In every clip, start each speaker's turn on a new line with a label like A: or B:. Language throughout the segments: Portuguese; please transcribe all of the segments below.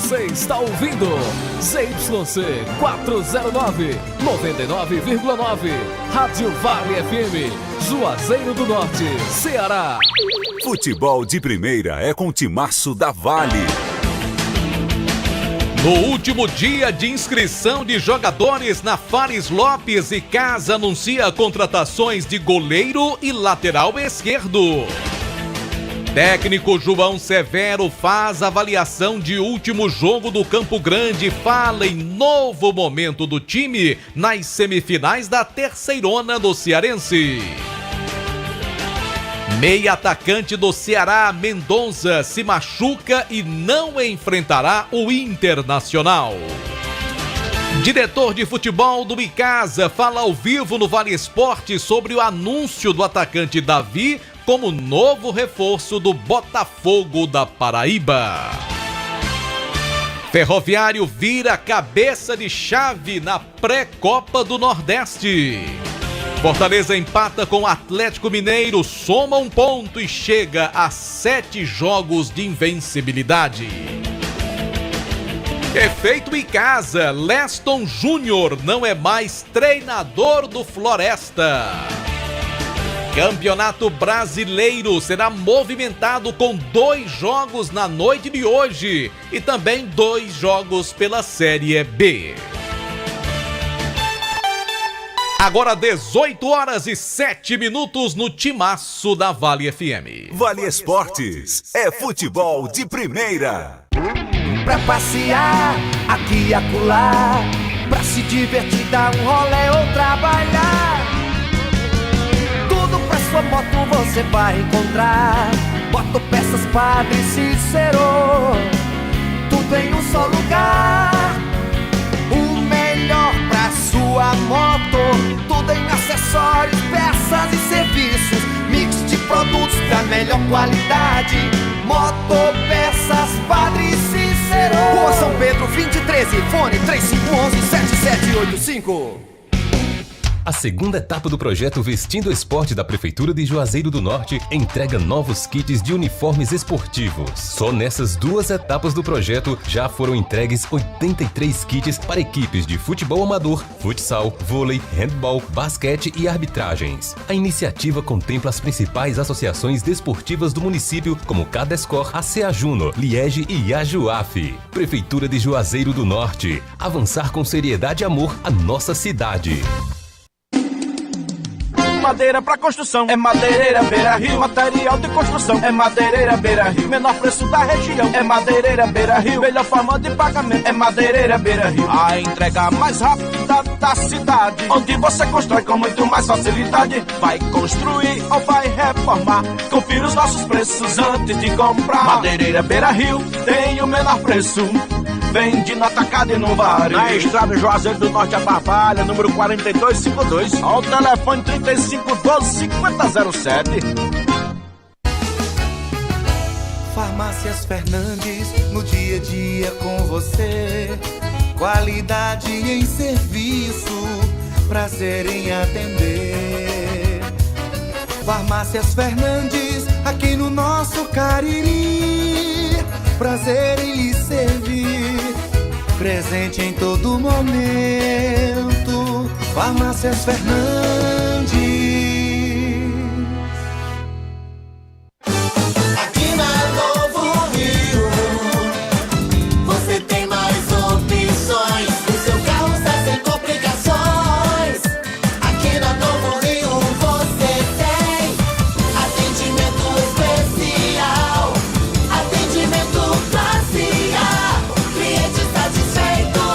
A: Você está ouvindo ZYC 409, 99,9. Rádio Vale FM, Juazeiro do Norte, Ceará.
B: Futebol de primeira é com o timaço da Vale.
C: No último dia de inscrição de jogadores na Fares Lopes e Casa anuncia contratações de goleiro e lateral esquerdo. Técnico João Severo faz avaliação de último jogo do Campo Grande e fala em novo momento do time nas semifinais da Terceirona do Cearense. Meia atacante do Ceará, Mendonça, se machuca e não enfrentará o Internacional. Diretor de futebol do Icasa fala ao vivo no Vale Esporte sobre o anúncio do atacante Davi como novo reforço do Botafogo da Paraíba. Ferroviário vira cabeça de chave na pré-Copa do Nordeste. Fortaleza empata com o Atlético Mineiro, soma um ponto e chega a 7 jogos de invencibilidade. Efeito Icasa, Leston Júnior não é mais treinador do Floresta. Campeonato Brasileiro será movimentado com 2 jogos na noite de hoje e também 2 jogos pela Série B. Agora 18h07 no timaço da Vale FM.
B: Vale Esportes é futebol de primeira.
D: Pra passear aqui e acolá, pra se divertir, dar um rolê ou trabalhar. Tudo pra sua moto você vai encontrar. Motopeças Padre Cícero, tudo em um só lugar. O melhor pra sua moto, tudo em acessórios, peças e serviços. Mix de produtos da melhor qualidade. Motopeças Padre Cícero, Rua São Pedro 2013, fone 3511-7785.
E: A segunda etapa do projeto Vestindo Esporte da Prefeitura de Juazeiro do Norte entrega novos kits de uniformes esportivos. Só nessas 2 etapas do projeto já foram entregues 83 kits para equipes de futebol amador, futsal, vôlei, handball, basquete e arbitragens. A iniciativa contempla as principais associações desportivas do município, como Cadescor, ACA Juno, Liege e Ajuaf. Prefeitura de Juazeiro do Norte. Avançar com seriedade e amor à nossa cidade.
F: Madeira pra construção é Madeireira Beira Rio. Material de construção é Madeireira Beira Rio. Menor preço da região é Madeireira Beira Rio. Melhor forma de pagamento é Madeireira Beira Rio. A entrega mais rápida da cidade, onde você constrói com muito mais facilidade. Vai construir ou vai reformar? Confira os nossos preços antes de comprar. Madeireira Beira Rio tem o menor preço. Vende no atacado e no varejo. Na estrada Juazeiro do Norte a Barbalha, número 4252. Ao telefone 3512-5007.
D: Farmácias Fernandes, no dia a dia com você. Qualidade em serviço, prazer em atender. Farmácias Fernandes, aqui no nosso Cariri. Prazer em lhe servir, presente em todo momento. Farmácias Fernandes.
G: Aqui na Novo Rio, você tem mais opções. O seu carro está sem complicações. Aqui na Novo Rio você tem atendimento especial, atendimento classe A. Cliente satisfeito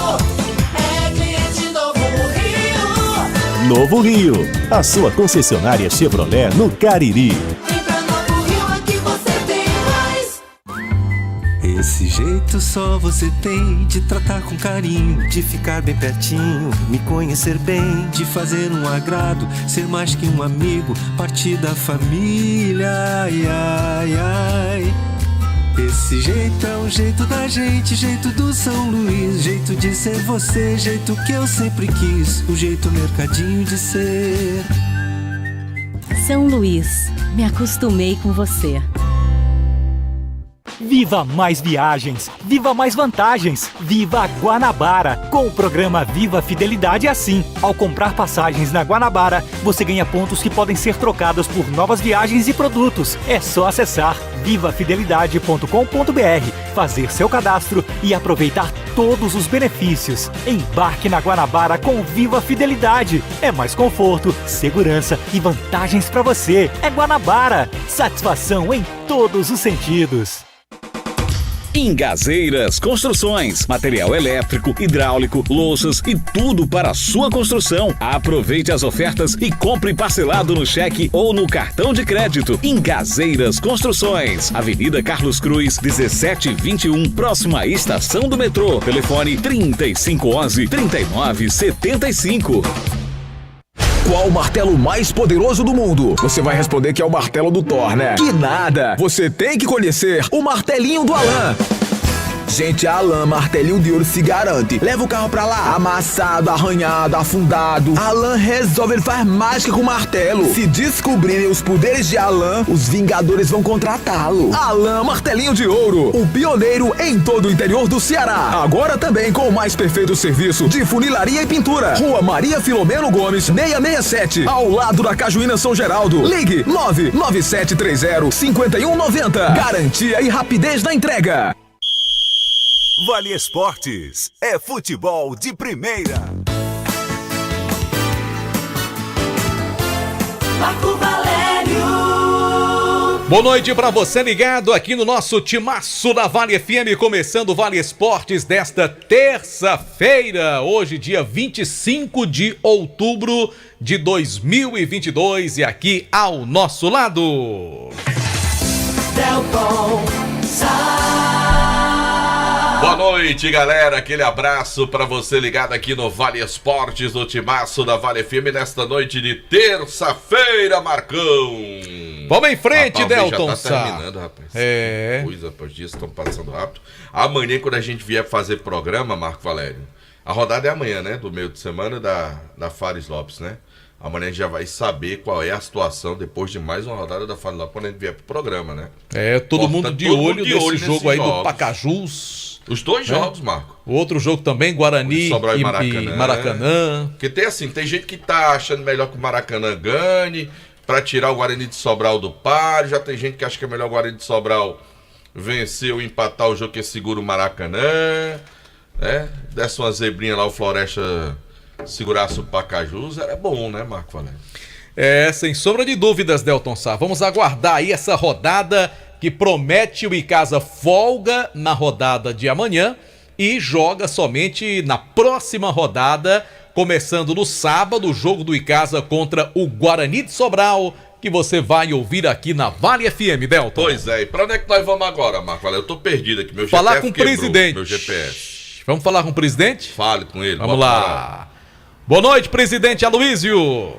G: é cliente Novo Rio.
H: Novo Rio, a sua concessionária Chevrolet no Cariri.
G: Vem pra Novo Rio, aqui você tem mais.
D: Esse jeito só você tem de tratar com carinho, de ficar bem pertinho, me conhecer bem, de fazer um agrado, ser mais que um amigo, partir da família. Ai, ai, ai. Esse jeito é o jeito da gente, jeito do São Luís, jeito de ser você, jeito que eu sempre quis, o jeito mercadinho de ser.
I: São Luís, me acostumei com você. Viva mais viagens, viva mais vantagens, viva Guanabara. Com o programa Viva Fidelidade é assim. Ao comprar passagens na Guanabara, você ganha pontos que podem ser trocados por novas viagens e produtos. É só acessar vivafidelidade.com.br, fazer seu cadastro e aproveitar todos os benefícios. Embarque na Guanabara com Viva Fidelidade. É mais conforto, segurança e vantagens para você. É Guanabara. Satisfação em todos os sentidos.
J: Ingazeiras Construções, material elétrico, hidráulico, louças e tudo para a sua construção. Aproveite as ofertas e compre parcelado no cheque ou no cartão de crédito. Ingazeiras Construções, Avenida Carlos Cruz, 1721, próxima à estação do metrô. Telefone 3511-3975.
K: Qual o martelo mais poderoso do mundo? Você vai responder que é o martelo do Thor, né? Que nada! Você tem que conhecer o martelinho do Alan. Gente, a Alan Martelinho de Ouro se garante. Leva o carro pra lá, amassado, arranhado, afundado. Alan resolve, ele faz mágica com o martelo. Se descobrirem os poderes de Alan, os Vingadores vão contratá-lo. Alan Martelinho de Ouro, o pioneiro em todo o interior do Ceará. Agora também com o mais perfeito serviço de funilaria e pintura. Rua Maria Filomeno Gomes, 667, ao lado da Cajuína São Geraldo. Ligue 99730-5190. Garantia e rapidez na entrega.
B: Vale Esportes é futebol de primeira.
G: Marco Valério.
C: Boa noite para você ligado aqui no nosso timaço da Vale FM, começando o Vale Esportes desta terça-feira, hoje dia 25 de outubro de 2022 e aqui ao nosso lado.
G: Delton Sá.
L: Boa noite, galera. Aquele abraço para você ligado aqui no Vale Esportes, no timaço da Vale FM, nesta noite de terça-feira, Marcão.
C: Vamos em frente,
L: rapaz,
C: Delton.
L: Já tá terminando, rapaz.
C: É.
L: Coisa, os dias estão passando rápido. Amanhã, quando a gente vier fazer programa, Marco Valério, a rodada é amanhã, né? Do meio de semana da Fares Lopes, né? Amanhã a gente já vai saber qual é a situação depois de mais uma rodada da Fares Lopes quando a gente vier pro programa, né?
C: É, todo mundo de olho nesse jogo aí do Pacajus.
L: Os dois jogos, Marco.
C: O outro jogo também, Guarani
L: Sobral
C: e Maracanã.
L: Porque tem gente que tá achando melhor que o Maracanã ganhe, pra tirar o Guarani de Sobral do páreo. Já tem gente que acha que é melhor o Guarani de Sobral vencer ou empatar o jogo que segura o Maracanã. Né? Desse uma zebrinha lá, o Floresta segurasse o Pacajus. Era bom, né, Marco Valério?
C: É, sem sombra de dúvidas, Delton Sá. Vamos aguardar aí essa rodada que promete o Icasa folga na rodada de amanhã e joga somente na próxima rodada, começando no sábado, o jogo do Icasa contra o Guarani de Sobral, que você vai ouvir aqui na Vale FM, Delton.
L: Pois é, e pra onde é que nós vamos agora, Marco Valério? Eu tô perdido aqui, meu
C: falar
L: GPS
C: com o presidente.
L: Meu GPS.
C: Vamos falar com o presidente?
L: Fale com ele.
C: Vamos lá. Boa noite, presidente Aloísio.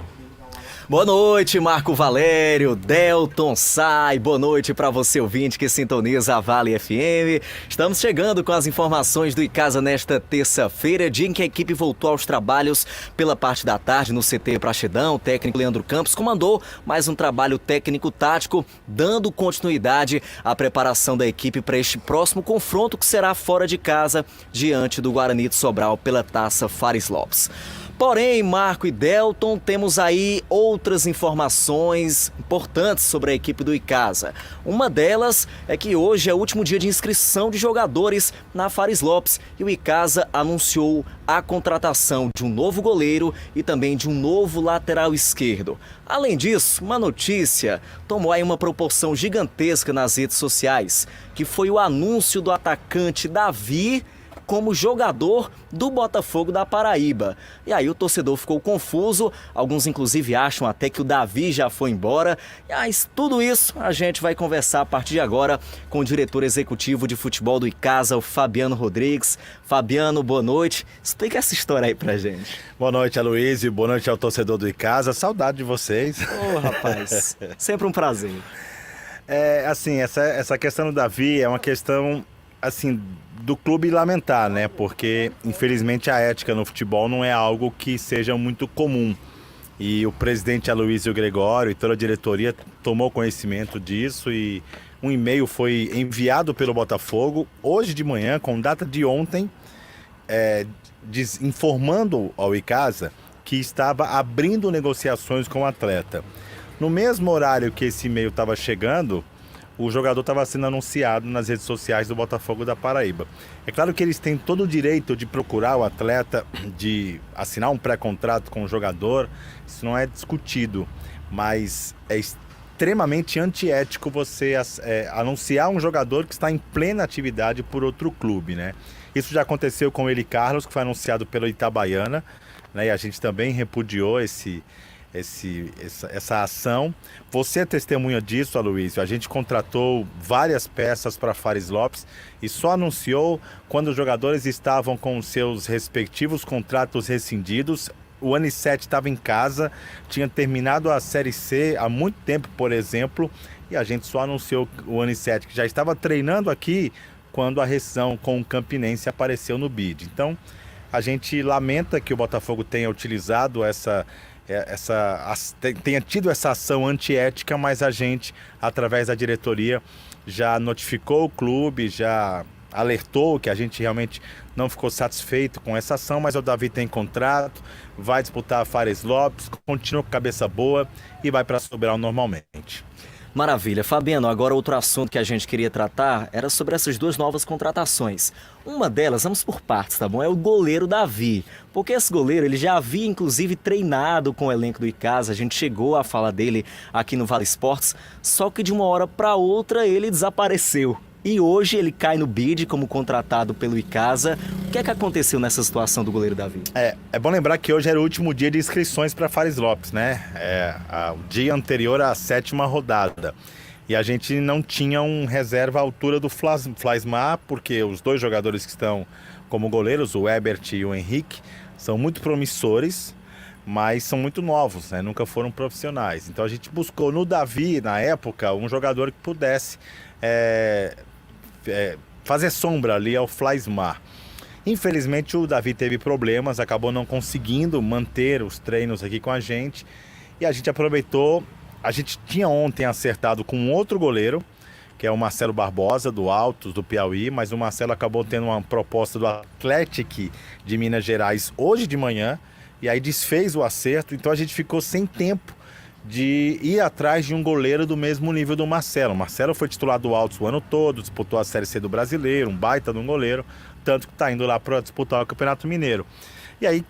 M: Boa noite, Marco Valério, Delton Sá, boa noite para você ouvinte que sintoniza a Vale FM. Estamos chegando com as informações do Icasa nesta terça-feira, dia em que a equipe voltou aos trabalhos pela parte da tarde no CT Praxedão. O técnico Leandro Campos comandou mais um trabalho técnico-tático, dando continuidade à preparação da equipe para este próximo confronto que será fora de casa, diante do Guarani de Sobral pela Taça Fares Lopes. Porém, Marco e Delton, temos aí outras informações importantes sobre a equipe do Icasa. Uma delas é que hoje é o último dia de inscrição de jogadores na Fares Lopes e o Icasa anunciou a contratação de um novo goleiro e também de um novo lateral esquerdo. Além disso, uma notícia tomou aí uma proporção gigantesca nas redes sociais, que foi o anúncio do atacante Davi como jogador do Botafogo da Paraíba. E aí o torcedor ficou confuso, alguns inclusive acham até que o Davi já foi embora, mas tudo isso a gente vai conversar a partir de agora com o diretor executivo de futebol do Icasa, o Fabiano Rodrigues. Fabiano, boa noite, explica essa história aí pra gente.
N: Boa noite, Aloísio, boa noite ao torcedor do Icasa, saudade de vocês.
M: Ô, rapaz, sempre um prazer.
N: Assim, essa questão do Davi é uma questão, assim, do clube lamentar, né? Porque, infelizmente, a ética no futebol não é algo que seja muito comum. E o presidente Aloysio Gregório e toda a diretoria tomou conhecimento disso e um e-mail foi enviado pelo Botafogo hoje de manhã, com data de ontem, informando ao Icasa que estava abrindo negociações com o atleta. No mesmo horário que esse e-mail estava chegando, o jogador estava sendo anunciado nas redes sociais do Botafogo da Paraíba. É claro que eles têm todo o direito de procurar o atleta, de assinar um pré-contrato com o jogador, isso não é discutido, mas é extremamente antiético você anunciar um jogador que está em plena atividade por outro clube, né? Isso já aconteceu com o Eli Carlos, que foi anunciado pela Itabaiana, né? E a gente também repudiou essa ação. Você é testemunha disso, Aloysio. A gente contratou várias peças para Fares Lopes e só anunciou quando os jogadores estavam com seus respectivos contratos rescindidos. O Anissete estava em casa, tinha terminado a Série C há muito tempo, por exemplo, e a gente só anunciou o Anissete, que já estava treinando aqui quando a rescisão com o Campinense apareceu no bid. Então, a gente lamenta que o Botafogo tenha utilizado tenha tido essa ação antiética, mas a gente, através da diretoria, já notificou o clube, já alertou que a gente realmente não ficou satisfeito com essa ação, mas o Davi tem contrato, vai disputar a Fares Lopes, continua com cabeça boa e vai para Sobral normalmente.
M: Maravilha. Fabiano, agora outro assunto que a gente queria tratar era sobre essas duas novas contratações. Uma delas, vamos por partes, tá bom? É o goleiro Davi. Porque esse goleiro, ele já havia inclusive treinado com o elenco do Icasa, a gente chegou a falar dele aqui no Vale Esportes, só que de uma hora para outra ele desapareceu. E hoje ele cai no bid como contratado pelo Icasa. O que é que aconteceu nessa situação do goleiro Davi?
N: É bom lembrar que hoje era o último dia de inscrições para Fares Lopes, né? O dia anterior à 7ª rodada. E a gente não tinha um reserva à altura do Flaismar, porque os dois jogadores que estão como goleiros, o Ebert e o Henrique, são muito promissores, mas são muito novos, né? Nunca foram profissionais. Então a gente buscou no Davi, na época, um jogador que pudesse fazer sombra ali ao Flaismar. Infelizmente o Davi teve problemas, acabou não conseguindo manter os treinos aqui com a gente e a gente aproveitou. A gente tinha ontem acertado com um outro goleiro, que é o Marcelo Barbosa, do Altos, do Piauí, mas o Marcelo acabou tendo uma proposta do Atlético de Minas Gerais hoje de manhã e aí desfez o acerto, então a gente ficou sem tempo de ir atrás de um goleiro do mesmo nível do Marcelo. O Marcelo foi titular do Altos o ano todo, disputou a Série C do Brasileiro, um baita de um goleiro, tanto que está indo lá para disputar o Campeonato Mineiro. E aí,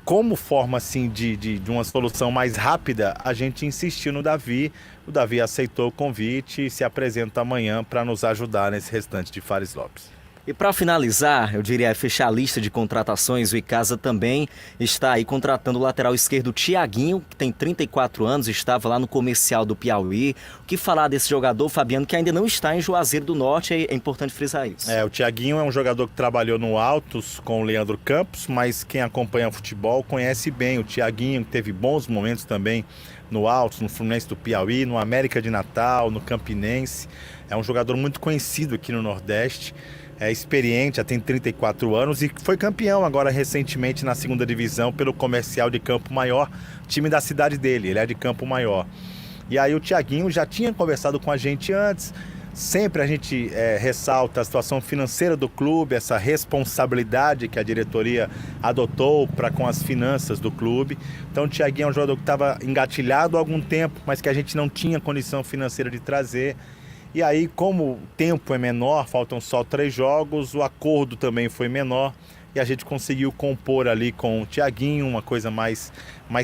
N: como forma assim de uma solução mais rápida, a gente insistiu no Davi. O Davi aceitou o convite e se apresenta amanhã para nos ajudar nesse restante de Fares Lopes.
M: E para finalizar, eu diria fechar a lista de contratações, o Icasa também está aí contratando o lateral esquerdo Thiaguinho, que tem 34 anos, estava lá no Comercial do Piauí. O que falar desse jogador, Fabiano, que ainda não está em Juazeiro do Norte, é importante frisar isso.
N: O Thiaguinho é um jogador que trabalhou no Altos com o Leandro Campos, mas quem acompanha o futebol conhece bem o Thiaguinho, que teve bons momentos também no Altos, no Fluminense do Piauí, no América de Natal, no Campinense. É um jogador muito conhecido aqui no Nordeste. É experiente, já tem 34 anos e foi campeão agora recentemente na 2ª divisão pelo Comercial de Campo Maior, time da cidade dele, ele é de Campo Maior. E aí o Thiaguinho já tinha conversado com a gente antes, sempre a gente ressalta a situação financeira do clube, essa responsabilidade que a diretoria adotou para com as finanças do clube. Então o Thiaguinho é um jogador que estava engatilhado há algum tempo, mas que a gente não tinha condição financeira de trazer. E aí, como o tempo é menor, faltam só 3 jogos, o acordo também foi menor e a gente conseguiu compor ali com o Thiaguinho uma coisa mais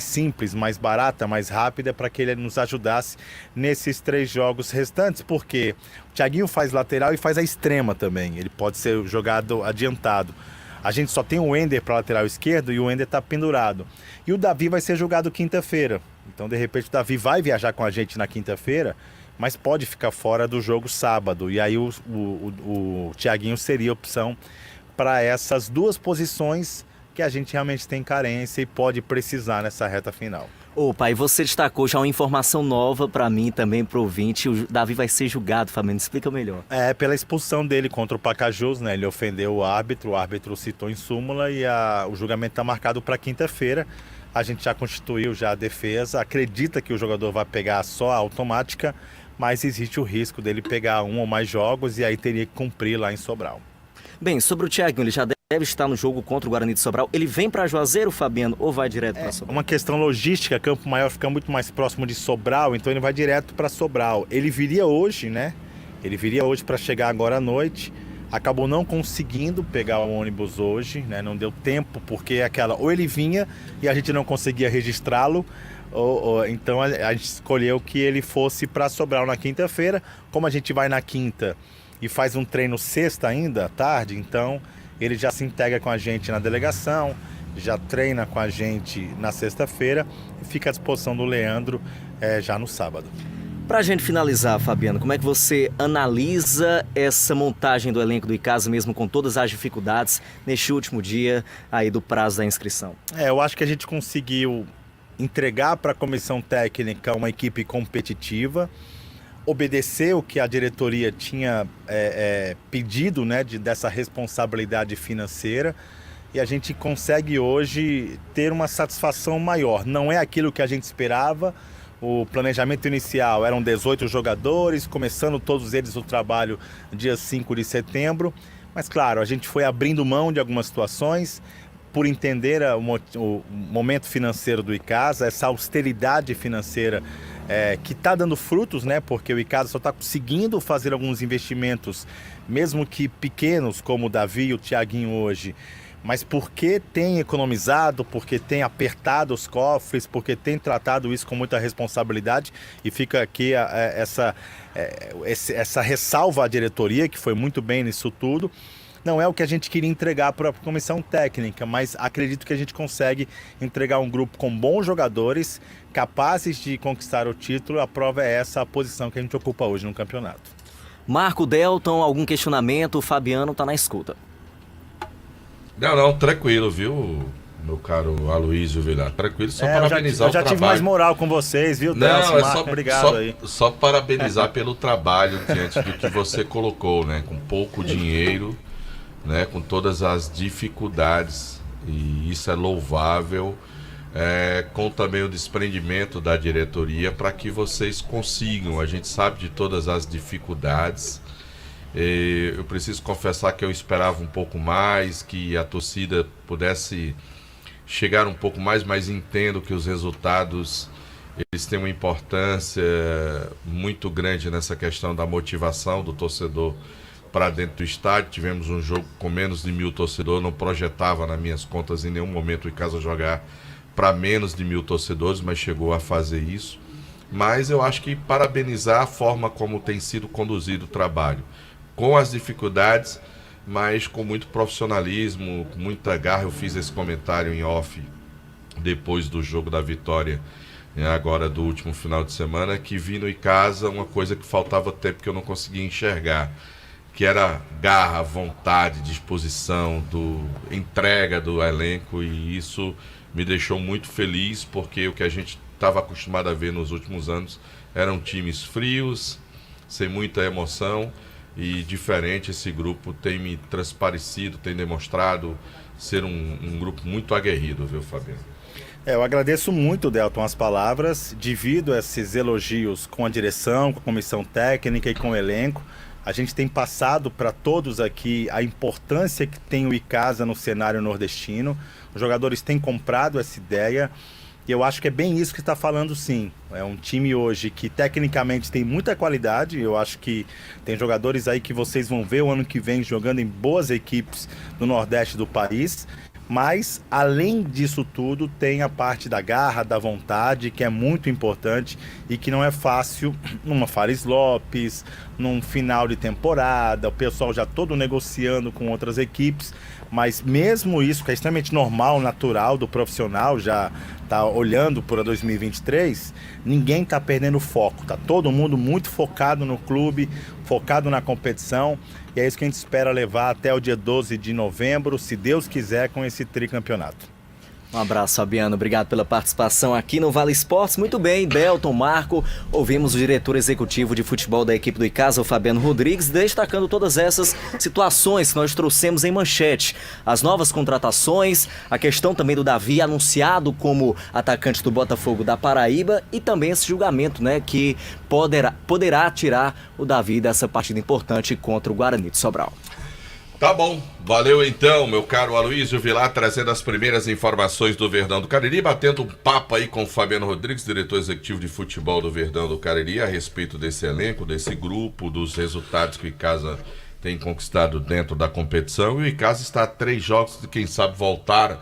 N: simples, mais barata, mais rápida, para que ele nos ajudasse nesses 3 jogos restantes, porque o Thiaguinho faz lateral e faz a extrema também, ele pode ser jogado adiantado. A gente só tem o Wender para lateral esquerdo e o Wender está pendurado. E o Davi vai ser jogado quinta-feira, então de repente o Davi vai viajar com a gente na quinta-feira, mas pode ficar fora do jogo sábado. E aí o Thiaguinho seria opção para essas 2 posições que a gente realmente tem carência e pode precisar nessa reta final.
M: Opa, e você destacou já uma informação nova para mim também, para o ouvinte. O Davi vai ser julgado, Fabiano, explica melhor.
N: Pela expulsão dele contra o Pacajus, né? Ele ofendeu o árbitro citou em súmula e o julgamento está marcado para quinta-feira. A gente já constituiu já a defesa, acredita que o jogador vai pegar só a automática, mas existe o risco dele pegar um ou mais jogos e aí teria que cumprir lá em Sobral.
M: Bem, sobre o Thiaguinho, ele já deve estar no jogo contra o Guarani de Sobral. Ele vem para Juazeiro, Fabiano, ou vai direto para Sobral?
N: Uma questão logística, Campo Maior fica muito mais próximo de Sobral, então ele vai direto para Sobral. Ele viria hoje, né? Ele viria hoje para chegar agora à noite. Acabou não conseguindo pegar o ônibus hoje, né? Não deu tempo, porque ou ele vinha e a gente não conseguia registrá-lo, então a gente escolheu que ele fosse para Sobral na quinta-feira. Como a gente vai na quinta e faz um treino sexta ainda, à tarde, então ele já se integra com a gente na delegação, já treina com a gente na sexta-feira e fica à disposição do Leandro já no sábado.
M: Pra gente finalizar, Fabiano, como é que você analisa essa montagem do elenco do Icasa, mesmo com todas as dificuldades, neste último dia aí do prazo da inscrição?
N: Eu acho que a gente conseguiu entregar para a comissão técnica uma equipe competitiva, obedecer o que a diretoria tinha pedido, né, dessa responsabilidade financeira, e a gente consegue hoje ter uma satisfação maior. Não é aquilo que a gente esperava. O planejamento inicial eram 18 jogadores, começando todos eles o trabalho dia 5 de setembro. Mas claro, a gente foi abrindo mão de algumas situações por entender o momento financeiro do Icasa, essa austeridade financeira que está dando frutos, né? Porque o Icasa só está conseguindo fazer alguns investimentos, mesmo que pequenos, como o Davi e o Thiaguinho hoje, mas porque tem economizado, porque tem apertado os cofres, porque tem tratado isso com muita responsabilidade, e fica aqui essa ressalva à diretoria, que foi muito bem nisso tudo. Não é o que a gente queria entregar para a comissão técnica, mas acredito que a gente consegue entregar um grupo com bons jogadores, capazes de conquistar o título. A prova é essa, a posição que a gente ocupa hoje no campeonato.
M: Marco, Delton, algum questionamento? O Fabiano está na escuta.
L: Não, tranquilo, viu, meu caro Aloysio Vilar? Tranquilo, só parabenizar o trabalho.
N: Eu já tive mais moral com vocês, viu, Delson?
L: Marco, obrigado aí. Só parabenizar pelo trabalho diante do que você colocou, né? Com pouco dinheiro, né? Com todas as dificuldades, e isso é louvável, com também o desprendimento da diretoria para que vocês consigam. A gente sabe de todas as dificuldades. Eu preciso confessar que eu esperava um pouco mais, que a torcida pudesse chegar um pouco mais, mas entendo que os resultados eles têm uma importância muito grande nessa questão da motivação do torcedor para dentro do estádio. Tivemos um jogo com menos de 1.000 torcedores, não projetava nas minhas contas em nenhum momento o Icasa jogar para menos de 1.000 torcedores, mas chegou a fazer isso. Mas eu acho que parabenizar a forma como tem sido conduzido o trabalho, com as dificuldades, mas com muito profissionalismo, com muita garra. Eu fiz esse comentário em off depois do jogo da vitória, agora do último final de semana, que vi no Icasa uma coisa que faltava tempo, que eu não conseguia enxergar, que era garra, vontade, disposição, entrega do elenco, e isso me deixou muito feliz, porque o que a gente estava acostumado a ver nos últimos anos eram times frios, sem muita emoção. E diferente, esse grupo tem me transparecido, tem demonstrado ser um grupo muito aguerrido, viu, Fabiano?
N: Eu agradeço muito, Delton, as palavras, divido esses elogios com a direção, com a comissão técnica e com o elenco. A gente tem passado para todos aqui a importância que tem o Icasa no cenário nordestino. Os jogadores têm comprado essa ideia. E eu acho que é bem isso que está falando, sim. É um time hoje que tecnicamente tem muita qualidade. Eu acho que tem jogadores aí que vocês vão ver o ano que vem jogando em boas equipes do Nordeste do país. Mas, além disso tudo, tem a parte da garra, da vontade, que é muito importante e que não é fácil numa Fares Lopes, num final de temporada, o pessoal já todo negociando com outras equipes. Mas mesmo isso, que é extremamente normal, natural do profissional, já está olhando para 2023, ninguém está perdendo foco. Está todo mundo muito focado no clube, focado na competição. E é isso que a gente espera levar até o dia 12 de novembro, se Deus quiser, com esse tricampeonato.
M: Um abraço, Fabiano. Obrigado pela participação aqui no Vale Esportes. Muito bem, Delton, Marco. Ouvimos o diretor executivo de futebol da equipe do Icasa, o Fabiano Rodrigues, destacando todas essas situações que nós trouxemos em manchete. As novas contratações, a questão também do Davi, anunciado como atacante do Botafogo da Paraíba, e também esse julgamento, né, que poderá tirar o Davi dessa partida importante contra o Guarani de Sobral.
L: Tá bom, valeu então, meu caro Aloysio Vilar, trazendo as primeiras informações do Verdão do Cariri, batendo um papo aí com o Fabiano Rodrigues, diretor executivo de futebol do Verdão do Cariri, a respeito desse elenco, desse grupo, dos resultados que o Icasa tem conquistado dentro da competição. E o Icasa está a 3 jogos de, quem sabe, voltar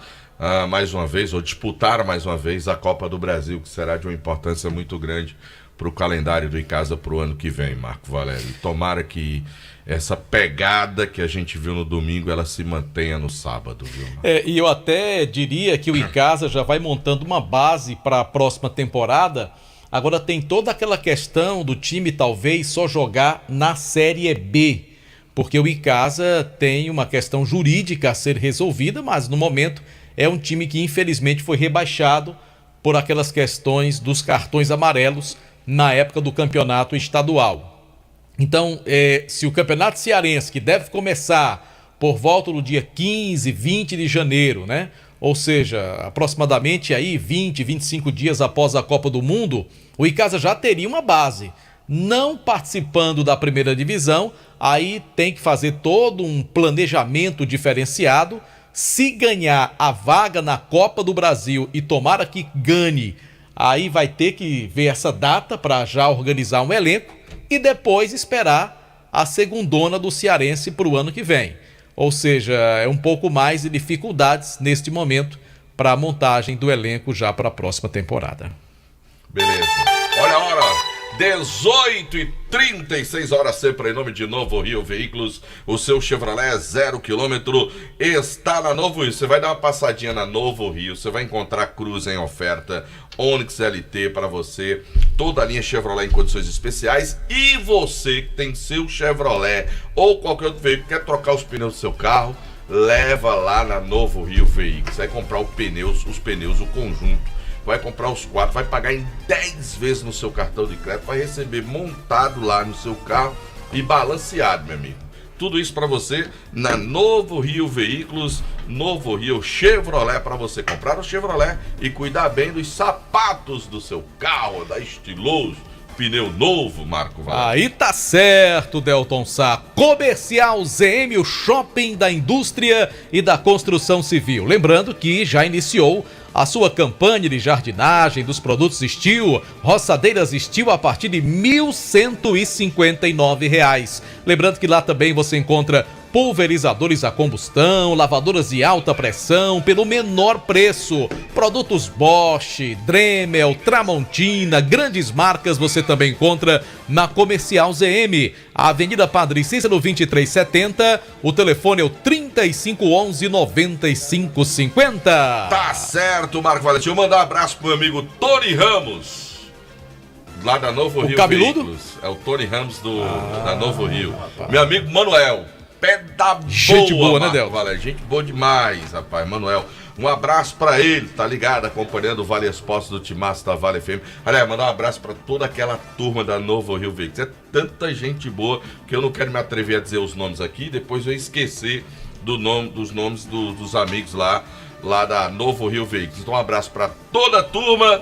L: mais uma vez, ou disputar mais uma vez a Copa do Brasil, que será de uma importância muito grande para o calendário do Icasa para o ano que vem, Marco Valério. Tomara que essa pegada que a gente viu no domingo, ela se mantenha no sábado, viu?
C: E eu até diria que o Icasa já vai montando uma base para a próxima temporada. Agora tem toda aquela questão do time talvez só jogar na Série B, porque o Icasa tem uma questão jurídica a ser resolvida, mas no momento é um time que infelizmente foi rebaixado por aquelas questões dos cartões amarelos na época do campeonato estadual. Então, se o Campeonato Cearense, que deve começar por volta do dia 15, 20 de janeiro, né? Ou seja, aproximadamente aí 20, 25 dias após a Copa do Mundo, o Icasa já teria uma base. Não participando da primeira divisão, aí tem que fazer todo um planejamento diferenciado. Se ganhar a vaga na Copa do Brasil e tomara que ganhe, aí vai ter que ver essa data para já organizar um elenco e depois esperar a segundona do Cearense para o ano que vem. Ou seja, é um pouco mais de dificuldades neste momento para a montagem do elenco já para a próxima temporada.
L: Beleza. Olha a hora, 18h36 horas, sempre em nome de Novo Rio Veículos. O seu Chevrolet 0 km está na Novo Rio. Você vai dar uma passadinha na Novo Rio, você vai encontrar Cruze em oferta, Onix LT para você, toda a linha Chevrolet em condições especiais. E você que tem seu Chevrolet ou qualquer outro veículo, quer trocar os pneus do seu carro, leva lá na Novo Rio Veículos. Você vai comprar os pneus, o conjunto, vai comprar os 4, vai pagar em 10 vezes no seu cartão de crédito, vai receber montado lá no seu carro e balanceado, meu amigo. Tudo isso para você na Novo Rio Veículos, Novo Rio Chevrolet, para você comprar o Chevrolet e cuidar bem dos sapatos do seu carro, da estiloso, pneu novo, Marco Valério.
C: Aí tá certo, Delton Sá. Comercial ZM, o shopping da indústria e da construção civil. Lembrando que já iniciou a sua campanha de jardinagem dos produtos Steel, roçadeiras Steel a partir de R$ 1.159. Lembrando que lá também você encontra pulverizadores a combustão, lavadoras de alta pressão pelo menor preço, produtos Bosch, Dremel, Tramontina, grandes marcas você também encontra na Comercial ZM, a Avenida Padre Cícero 2370, o telefone é o 3511-9550.
L: Tá certo, Marco Valério. Deixa eu mandar um abraço pro meu amigo Tony Ramos, lá da Novo Rio
C: cabeludo?
L: Veículos. É o Tony Ramos da Novo Rio. Rapaz. Meu amigo Manuel, pé da boa,
C: gente boa,
L: Marco,
C: né, Del?
L: Valério? Gente boa demais, rapaz, Manuel. Um abraço pra ele, tá ligado? Acompanhando o Vale Esportes do Timaço da Vale FM. Aliás, mandar um abraço pra toda aquela turma da Novo Rio Veículos. É tanta gente boa que eu não quero me atrever a dizer os nomes aqui, depois eu esquecer dos nomes dos amigos lá da Novo Rio Veículos. Então um abraço pra toda a turma.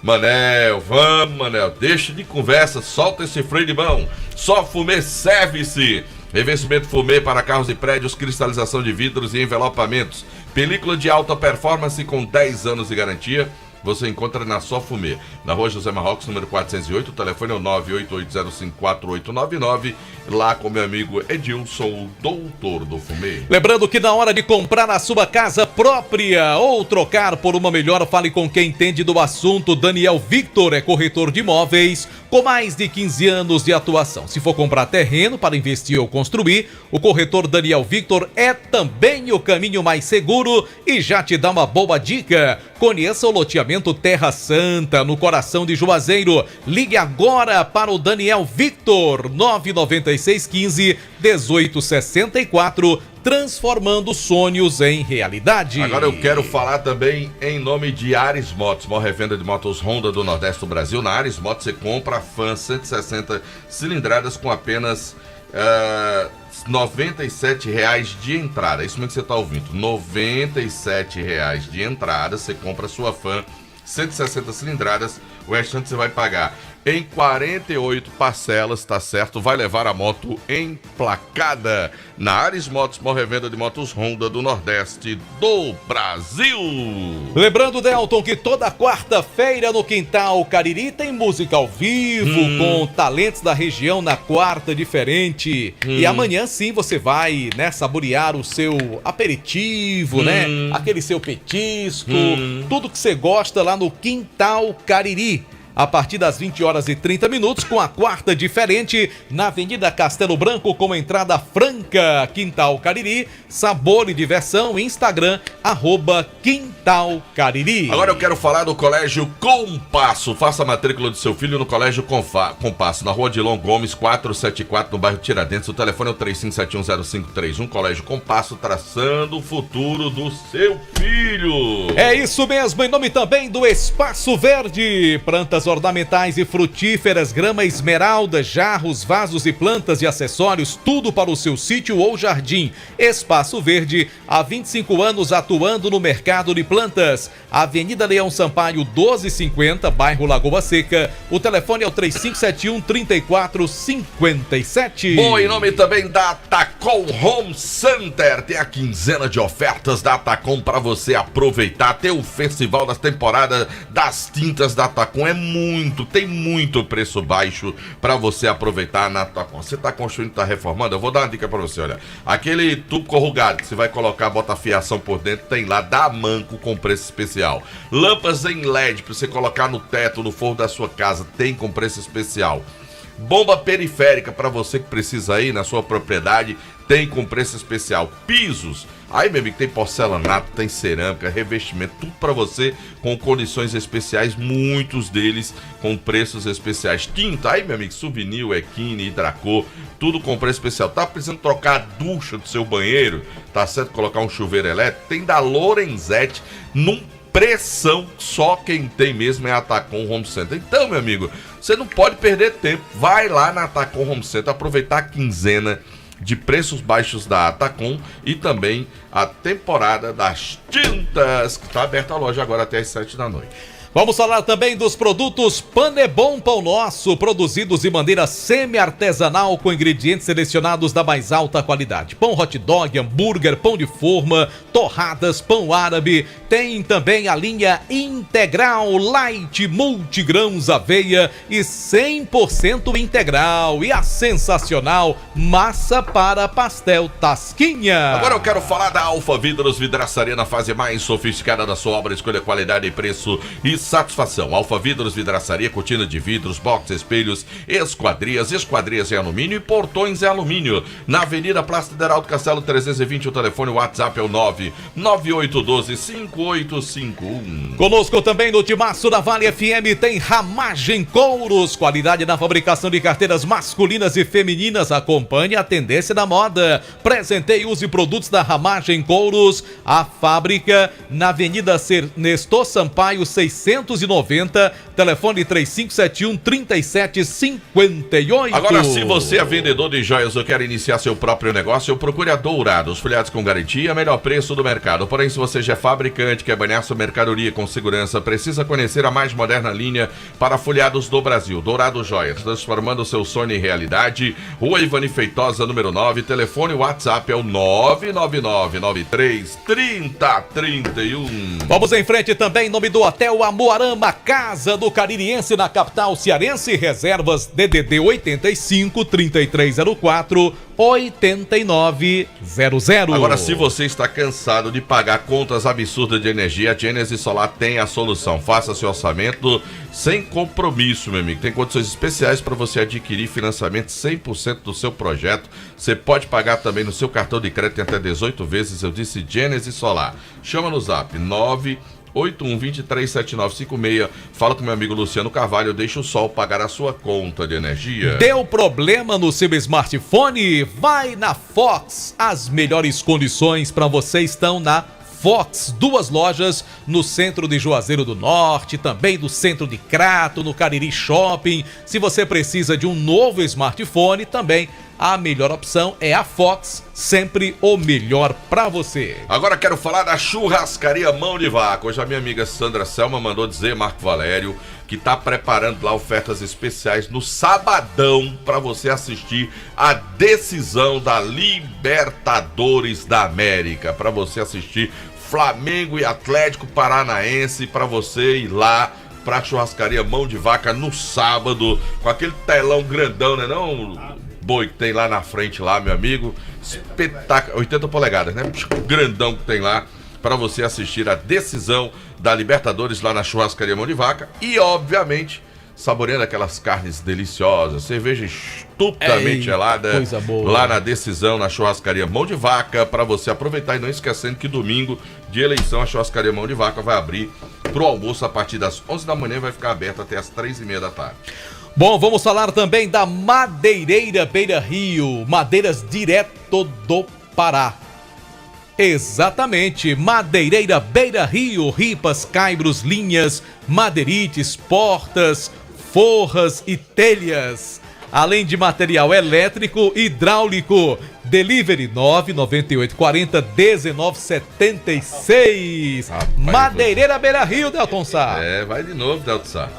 L: Manel, vamos, Manel, deixa de conversa, solta esse freio de mão. Só Fumê Service. Revestimento Fumê para carros e prédios, cristalização de vidros e envelopamentos. Película de alta performance com 10 anos de garantia. Você encontra na Só Fumê, na rua José Marrocos, número 408. O telefone é o 988054899. Lá com meu amigo Edilson, o doutor do Fumê.
C: Lembrando que na hora de comprar a sua casa própria ou trocar por uma melhor, fale com quem entende do assunto. Daniel Victor é corretor de imóveis com mais de 15 anos de atuação. Se for comprar terreno para investir ou construir, o corretor Daniel Victor é também o caminho mais seguro e já te dá uma boa dica. Conheça o loteamento Terra Santa, no coração de Juazeiro. Ligue agora para o Daniel Victor, 99615-1864, transformando sonhos em realidade.
L: Agora eu quero falar também em nome de Ares Motos, maior revenda de motos Honda do Nordeste do Brasil. Na Ares Motos você compra a Fan 160 cilindradas com apenas R$ 97,00 de entrada. É isso mesmo que você está ouvindo. R$ 97,00 de entrada. Você compra a sua Fan 160 cilindradas. O restante você vai pagar em 48 parcelas, tá certo? Vai levar a moto emplacada na Ares Motos, maior revenda de motos Honda do Nordeste do Brasil.
C: Lembrando, Delton, que toda quarta-feira no Quintal Cariri tem música ao vivo, com talentos da região na quarta diferente. E amanhã sim você vai, né, saborear o seu aperitivo, né? Aquele seu petisco, tudo que você gosta lá no Quintal Cariri. A partir das 20h30, com a quarta diferente, na Avenida Castelo Branco, com entrada franca, Quintal Cariri, sabor e diversão, Instagram, @Quintal Cariri.
L: Agora eu quero falar do Colégio Compasso. Faça a matrícula do seu filho no Colégio Compasso, na Rua Dilon Gomes, 474, no bairro Tiradentes. O telefone é o 35710531. Colégio Compasso, traçando o futuro do seu filho.
C: É isso mesmo, em nome também do Espaço Verde. Plantas ornamentais e frutíferas, grama esmeralda, jarros, vasos e plantas e acessórios, tudo para o seu sítio ou jardim. Espaço Verde, há 25 anos atuando no mercado de plantas. Avenida Leão Sampaio, 1250, bairro Lagoa Seca. O telefone é o 3571-3457.
L: Bom, em nome também da Atacom Home Center, tem a quinzena de ofertas da Atacom para você aproveitar. Tem o festival das temporadas das tintas da Atacom, tem muito preço baixo para você aproveitar na Atacom. Você está construindo, está reformando? Eu vou dar uma dica para você, olha. Aquele tubo corrugado que você vai colocar, bota fiação por dentro, tem lá da Manco com preço especial. Lâmpadas em LED para você colocar no teto, no forro da sua casa, tem com preço especial. Bomba periférica para você que precisa aí na sua propriedade, tem com preço especial. Pisos, aí meu amigo, tem porcelanato, tem cerâmica, revestimento, tudo para você com condições especiais, muitos deles com preços especiais. Tinta, aí meu amigo, Souvenir, Equine, Hidracor, tudo com preço especial. Tá precisando trocar a ducha do seu banheiro, tá certo? Colocar um chuveiro elétrico, tem da Lorenzetti, num pressão, só quem tem mesmo é a Atacom Home Center. Então, meu amigo, você não pode perder tempo. Vai lá na Atacom Home Center, aproveitar a quinzena de preços baixos da Atacom e também a temporada das tintas, que está aberta a loja agora até as 7 da noite.
C: Vamos falar também dos produtos Panebon Pão Nosso, produzidos de maneira semi-artesanal com ingredientes selecionados da mais alta qualidade. Pão hot dog, hambúrguer, pão de forma, torradas, pão árabe. Tem também a linha integral, light, multigrãos, aveia e 100% integral. E a sensacional massa para pastel Tasquinha.
L: Agora eu quero falar da Alfa Vidros, vidraçaria na fase mais sofisticada da sua obra. Escolha qualidade e preço e satisfação. Alfa Vidros, vidraçaria, cortina de vidros, box, espelhos, esquadrias em alumínio e portões em alumínio. Na Avenida Praça Federal do Castelo 320, o telefone, o WhatsApp é o 99812-5851.
C: Conosco também no Timaço da Vale FM tem Ramagem Couros, qualidade na fabricação de carteiras masculinas e femininas. Acompanhe a tendência da moda. Presenteie e use produtos da Ramagem Couros, a fábrica na Avenida Nestor Sampaio 690, telefone 3571-3758.
L: Agora, se você é vendedor de joias ou quer iniciar seu próprio negócio, procure a Dourados, folhados com garantia, melhor preço do mercado. Porém, se você já é fabricante, quer banhar sua mercadoria com segurança, precisa conhecer a mais moderna linha para folhados do Brasil. Dourado Joias, transformando seu sonho em realidade. Rua Ivani Feitosa, número 9, telefone, WhatsApp é o 999933031.
C: Vamos em frente também em nome do Hotel Amoarama, Casa do Caririense na capital cearense. Reservas DDD 85-3304-8900.
L: Agora, se você está cansado de pagar contas absurdas de energia, a Genesis Solar tem a solução. Faça seu orçamento sem compromisso, meu amigo. Tem condições especiais para você adquirir financiamento 100% do seu projeto. Você pode pagar também no seu cartão de crédito em até 18 vezes. Eu disse Genesis Solar. Chama no zap 9 81237956. Fala com meu amigo Luciano Carvalho, deixa o sol pagar a sua conta de energia.
C: Deu problema no seu smartphone? Vai na Fox. As melhores condições para você estão na Fox. 2 lojas no centro de Juazeiro do Norte, também do centro de Crato, no Cariri Shopping. Se você precisa de um novo smartphone, também a melhor opção é a Fox, sempre o melhor pra você.
L: Agora quero falar da Churrascaria Mão de Vaca. Hoje a minha amiga Sandra Selma mandou dizer, Marco Valério, que tá preparando lá ofertas especiais no sabadão pra você assistir a decisão da Libertadores da América, pra você assistir Flamengo e Atlético Paranaense, pra você ir lá pra Churrascaria Mão de Vaca no sábado, com aquele telão grandão, né não? Boi que tem lá na frente lá, meu amigo, espetáculo, 80 polegadas, né? Grandão que tem lá para você assistir a decisão da Libertadores lá na Churrascaria Mão de Vaca e, obviamente, saboreando aquelas carnes deliciosas, cerveja estupidamente gelada,
C: coisa boa,
L: lá na decisão na Churrascaria Mão de Vaca, para você aproveitar e não esquecendo que domingo de eleição a Churrascaria Mão de Vaca vai abrir pro almoço a partir das 11 da manhã e vai ficar aberta até as 3:30 da tarde.
C: Bom, vamos falar também da Madeireira Beira Rio, madeiras direto do Pará. Exatamente, Madeireira Beira Rio, ripas, caibros, linhas, madeirites, portas, forras e telhas. Além de material elétrico e hidráulico. Delivery 99840-1976. Madeireira Beira Rio, Delton Sá.
L: Vai de novo, Delton Sá.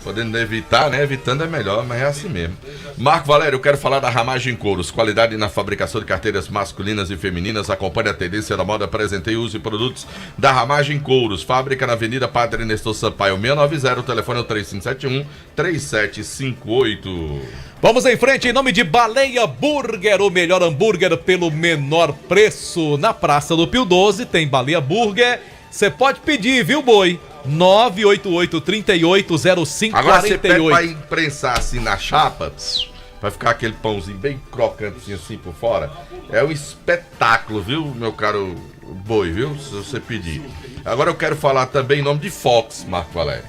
L: Podendo evitar, né? Evitando é melhor, mas é assim mesmo. Marco Valério, eu quero falar da Ramagem Couros. Qualidade na fabricação de carteiras masculinas e femininas. Acompanhe a tendência da moda, apresentei e use produtos da Ramagem Couros. Fábrica na Avenida Padre Nestor Sampaio 690. O telefone é o 3571-3758.
C: Vamos em frente em nome de Baleia Burger, o melhor hambúrguer pelo menor preço. Na Praça do Pio 12 tem Baleia Burger. Você pode pedir, viu, boi? 988-380548.
L: Agora você pede pra imprensar assim na chapa, vai ficar aquele pãozinho bem crocante assim por fora. É um espetáculo, viu, meu caro boi, viu? Se você pedir. Agora eu quero falar também em nome de Fox, Marco Valério.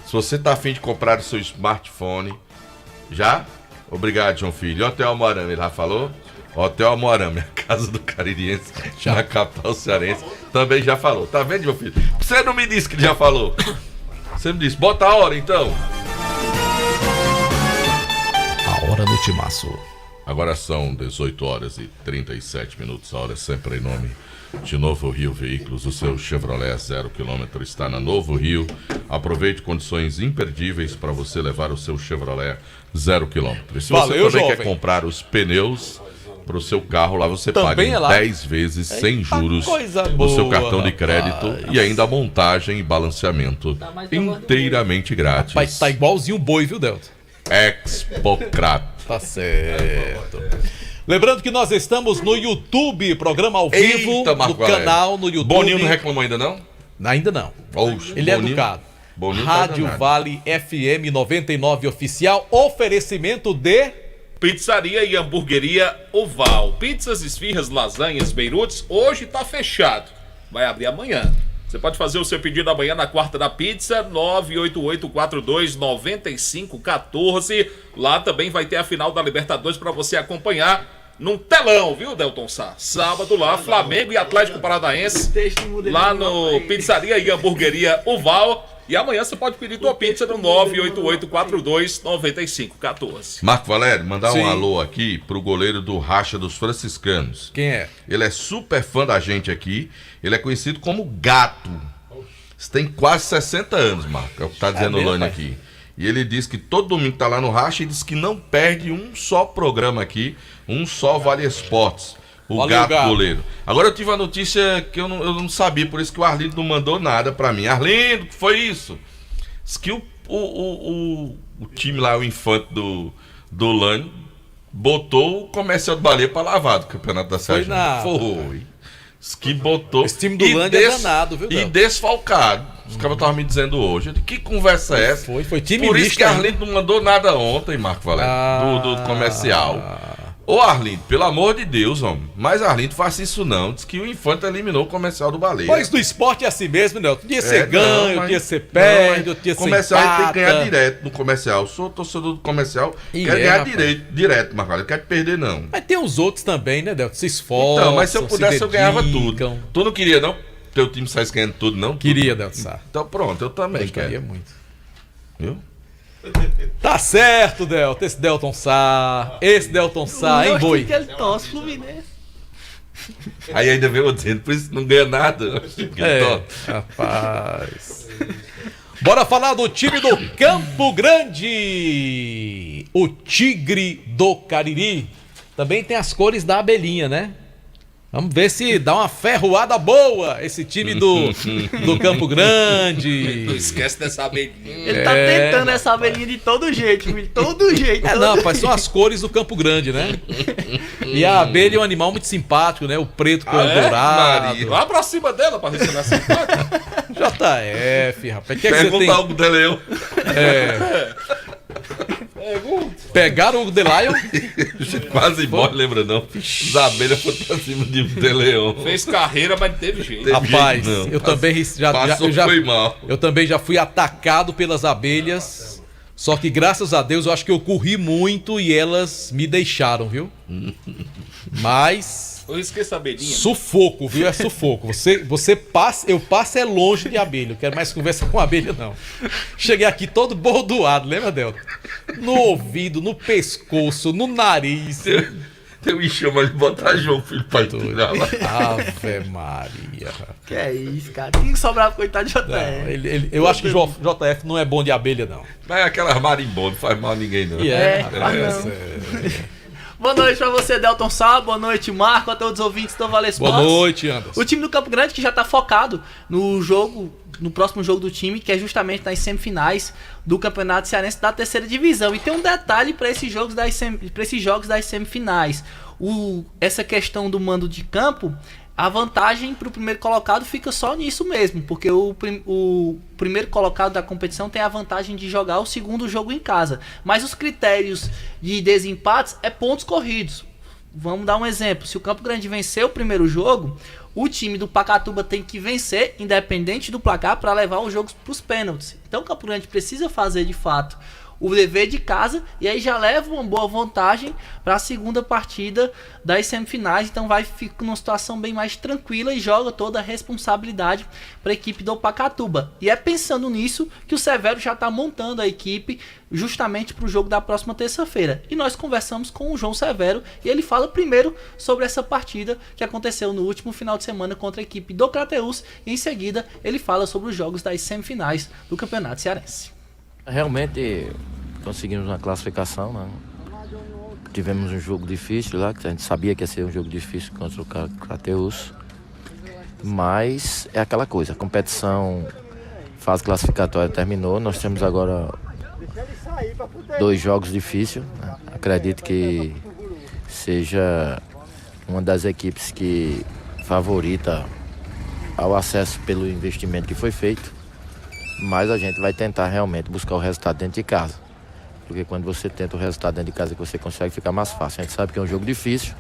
L: Se você tá afim de comprar o seu smartphone, já? Obrigado, João Filho. Hotel Almoarama, ele já falou? Hotel Almoarama, a casa do Caririense, na capital cearense, também já falou. Tá vendo, meu filho? Você não me disse que ele já falou. Você me disse, bota a hora então.
C: A hora do timaço.
L: Agora são 18 horas e 37 minutos. A hora é sempre em nome de Novo Rio Veículos. O seu Chevrolet 0 km está na Novo Rio. Aproveite condições imperdíveis para você levar o seu Chevrolet 0 km. Se você também quer comprar os pneus para o seu carro, lá você também paga em 10 vezes sem juros no seu cartão de crédito e ainda a montagem e balanceamento inteiramente grátis.
C: Rapaz, tá igualzinho o boi, viu, Delta?
L: Expocrat.
C: Tá certo. Lembrando que nós estamos no YouTube, programa ao vivo, no canal no YouTube.
L: Boninho não reclamou ainda não?
C: Ainda não.
L: Oxe,
C: ele é educado. Rádio Vale FM 99 oficial, oferecimento de...
O: Pizzaria e Hamburgueria Oval. Pizzas, esfirras, lasanhas, beirutes, hoje tá fechado. Vai abrir amanhã. Você pode fazer o seu pedido amanhã na Quarta da Pizza, 988429514. Lá também vai ter a final da Libertadores para você acompanhar num telão, viu, Delton Sá? Sábado lá, Flamengo e Atlético Paranaense, lá no Pizzaria e Hamburgueria Oval. E amanhã você pode pedir tua pizza no 988429514.
L: Marco Valério, mandar um alô aqui pro goleiro do Racha dos Franciscanos.
C: Quem é?
L: Ele é super fã da gente aqui. Ele é conhecido como Gato. Você tem quase 60 anos, Marco. É o que tá dizendo o Lani aqui. E ele diz que todo domingo tá lá no Racha e diz que não perde um só programa aqui, um só Vale Esportes. O Gato goleiro. Agora eu tive a notícia que eu não sabia, por isso que o Arlindo não mandou nada pra mim. Arlindo, o que foi isso? Diz que o time lá, o Infante do Lani, botou o Comercial do Baleia pra lavar do Campeonato da Série. Foi. Diz que botou.
C: Esse time do Lani é danado, viu?
L: E desfalcado. Os caras estavam me dizendo hoje. Que conversa é essa?
C: Foi time
L: por isso que Arlindo não mandou nada ontem, Marco Valério, do Comercial. Ô Arlindo, pelo amor de Deus, homem. Mas Arlindo, faça isso não. Diz que o Infante eliminou o comercial do Baleia.
C: Pois do esporte é assim mesmo, né? Outro dia você ganha, outro dia você perde, outro dia você
L: comercial
C: empata.
L: tem que ganhar direto no comercial. Eu sou torcedor do comercial, quero ganhar direto, Marcado. Não quero perder, não.
C: Mas tem os outros também, né, Delton? Se esforçam.
L: Então, mas se eu pudesse, eu ganhava tudo. Tu não queria, não? Teu time saísse ganhando tudo, não?
C: Queria, Delton Sá.
L: Então pronto, eu também
C: queria
L: quero.
C: muito.
L: Viu?
C: Tá certo, Delton. Esse Delton Sá, hein, boi?
P: Que ele torce Fluminense.
L: Aí ainda veio dizendo, por isso não ganha nada.
C: Rapaz. Bora falar do time do Campo Grande. O Tigre do Cariri. Também tem as cores da abelhinha, né? Vamos ver se dá uma ferroada boa esse time do Campo Grande.
O: Não esquece dessa abelhinha.
P: Ele tá tentando essa abelhinha de todo jeito, filho. Todo jeito.
C: Não, rapaz, são as cores do Campo Grande, né? E a abelha é um animal muito simpático, né? O preto com o dourado.
O: Vá pra cima dela pra ver se ela é simpática.
C: JF, rapaz. Que
L: pergunta algo dele, eu.
C: Pegaram o The Lion?
L: Quase morre, lembra não? As abelhas foram pra cima de Leão.
O: Fez carreira, mas não teve jeito.
C: Rapaz, eu também
L: foi mal.
C: Eu também já fui atacado pelas abelhas. Só que graças a Deus eu acho que eu corri muito e elas me deixaram, viu? Mas
O: eu esqueço a abelhinha.
C: Sufoco, viu? É sufoco. Você passa, eu passo longe de abelha. Não quero mais conversa com abelha, não. Cheguei aqui todo bordoado, lembra, Delton? No ouvido, no pescoço, no nariz.
L: Tem um enxame de botar João Filho pra tirar lá.
C: Ave Maria.
P: Que é isso, cara. Tinha que sobrar pro coitado de JF.
C: Não, eu acho que JF não é bom de abelha, não.
L: Mas é aquelas marimbondas, não faz mal a ninguém, não.
P: Boa noite pra você, Delton Sá. Boa noite, Marco. A todos os ouvintes do Vale Esportes.
C: Boa noite, Anderson.
P: O time do Campo Grande que já tá focado no próximo jogo do time, que é justamente nas semifinais do Campeonato Cearense da terceira divisão. E tem um detalhe para esses jogos das semifinais. Essa questão do mando de campo, a vantagem para o primeiro colocado fica só nisso mesmo, porque o primeiro colocado da competição tem a vantagem de jogar o segundo jogo em casa. Mas os critérios de desempates é pontos corridos. Vamos dar um exemplo. Se o Campo Grande vencer o primeiro jogo, o time do Pacatuba tem que vencer, independente do placar, para levar os jogos para os pênaltis. Então o Campo Grande precisa fazer, de fato, o dever de casa, e aí já leva uma boa vantagem para a segunda partida das semifinais. Então vai ficar numa situação bem mais tranquila e joga toda a responsabilidade para a equipe do Pacatuba. E é pensando nisso que o Severo já está montando a equipe justamente para o jogo da próxima terça-feira. E nós conversamos com o João Severo e ele fala primeiro sobre essa partida que aconteceu no último final de semana contra a equipe do Crateús, e em seguida ele fala sobre os jogos das semifinais do Campeonato Cearense.
Q: Realmente conseguimos uma classificação, né? Tivemos um jogo difícil lá, que a gente sabia que ia ser um jogo difícil contra o Crateús, mas é aquela coisa, a competição, fase classificatória terminou, nós temos agora 2 jogos difíceis, né? Acredito que seja uma das equipes que favorita ao acesso pelo investimento que foi feito. Mas a gente vai tentar realmente buscar o resultado dentro de casa. Porque quando você tenta o resultado dentro de casa, você consegue ficar mais fácil. A gente sabe que é um jogo difícil,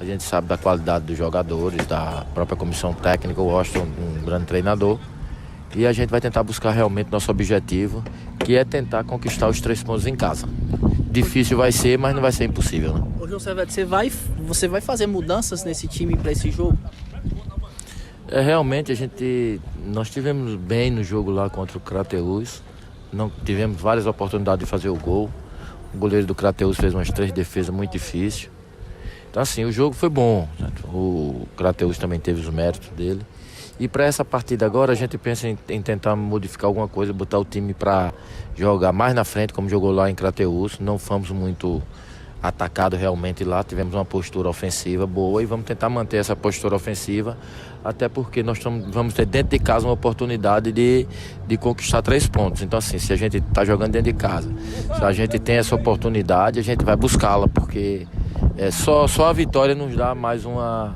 Q: a gente sabe da qualidade dos jogadores, da própria comissão técnica, o Washington, um grande treinador. E a gente vai tentar buscar realmente nosso objetivo, que é tentar conquistar os 3 pontos em casa. Difícil vai ser, mas não vai ser impossível, né?
P: Ô, João Severo, você vai fazer mudanças nesse time para esse jogo?
Q: Realmente nós tivemos bem no jogo lá contra o Crateús, não tivemos várias oportunidades de fazer o gol. O goleiro do Crateús fez umas 3 defesas muito difíceis. Então assim, o jogo foi bom, né? O Crateús também teve os méritos dele. E para essa partida agora a gente pensa em tentar modificar alguma coisa, botar o time para jogar mais na frente, como jogou lá em Crateús. Não fomos muito atacados realmente lá, tivemos uma postura ofensiva boa e vamos tentar manter essa postura ofensiva, até porque nós vamos ter dentro de casa uma oportunidade de conquistar 3 pontos. Então assim, se a gente está jogando dentro de casa, se a gente tem essa oportunidade, a gente vai buscá-la, porque só a vitória nos dá mais uma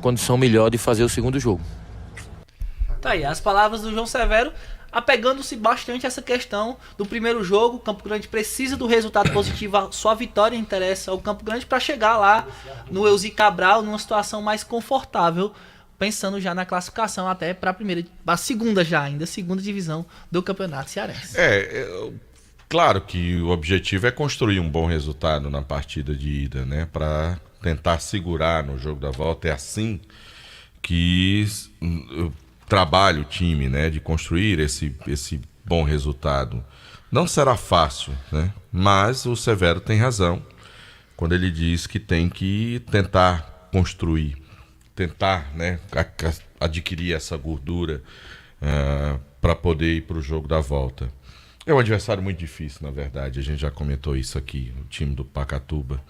Q: condição melhor de fazer o segundo jogo.
P: Tá aí, as palavras do João Severo. apegando-se bastante a essa questão do primeiro jogo. O Campo Grande precisa do resultado positivo, só a vitória interessa ao Campo Grande para chegar lá no Elzi Cabral numa situação mais confortável, pensando já na classificação até para a segunda divisão do Campeonato Cearense.
L: Claro que o objetivo é construir um bom resultado na partida de ida, né? Para tentar segurar no jogo da volta. É assim que trabalha o time, né? De construir esse bom resultado. Não será fácil, né? Mas o Severo tem razão quando ele diz que tem que tentar construir, tentar, né, adquirir essa gordura para poder ir para o jogo da volta. É um adversário muito difícil, na verdade. A gente já comentou isso aqui, o time do Pacatuba.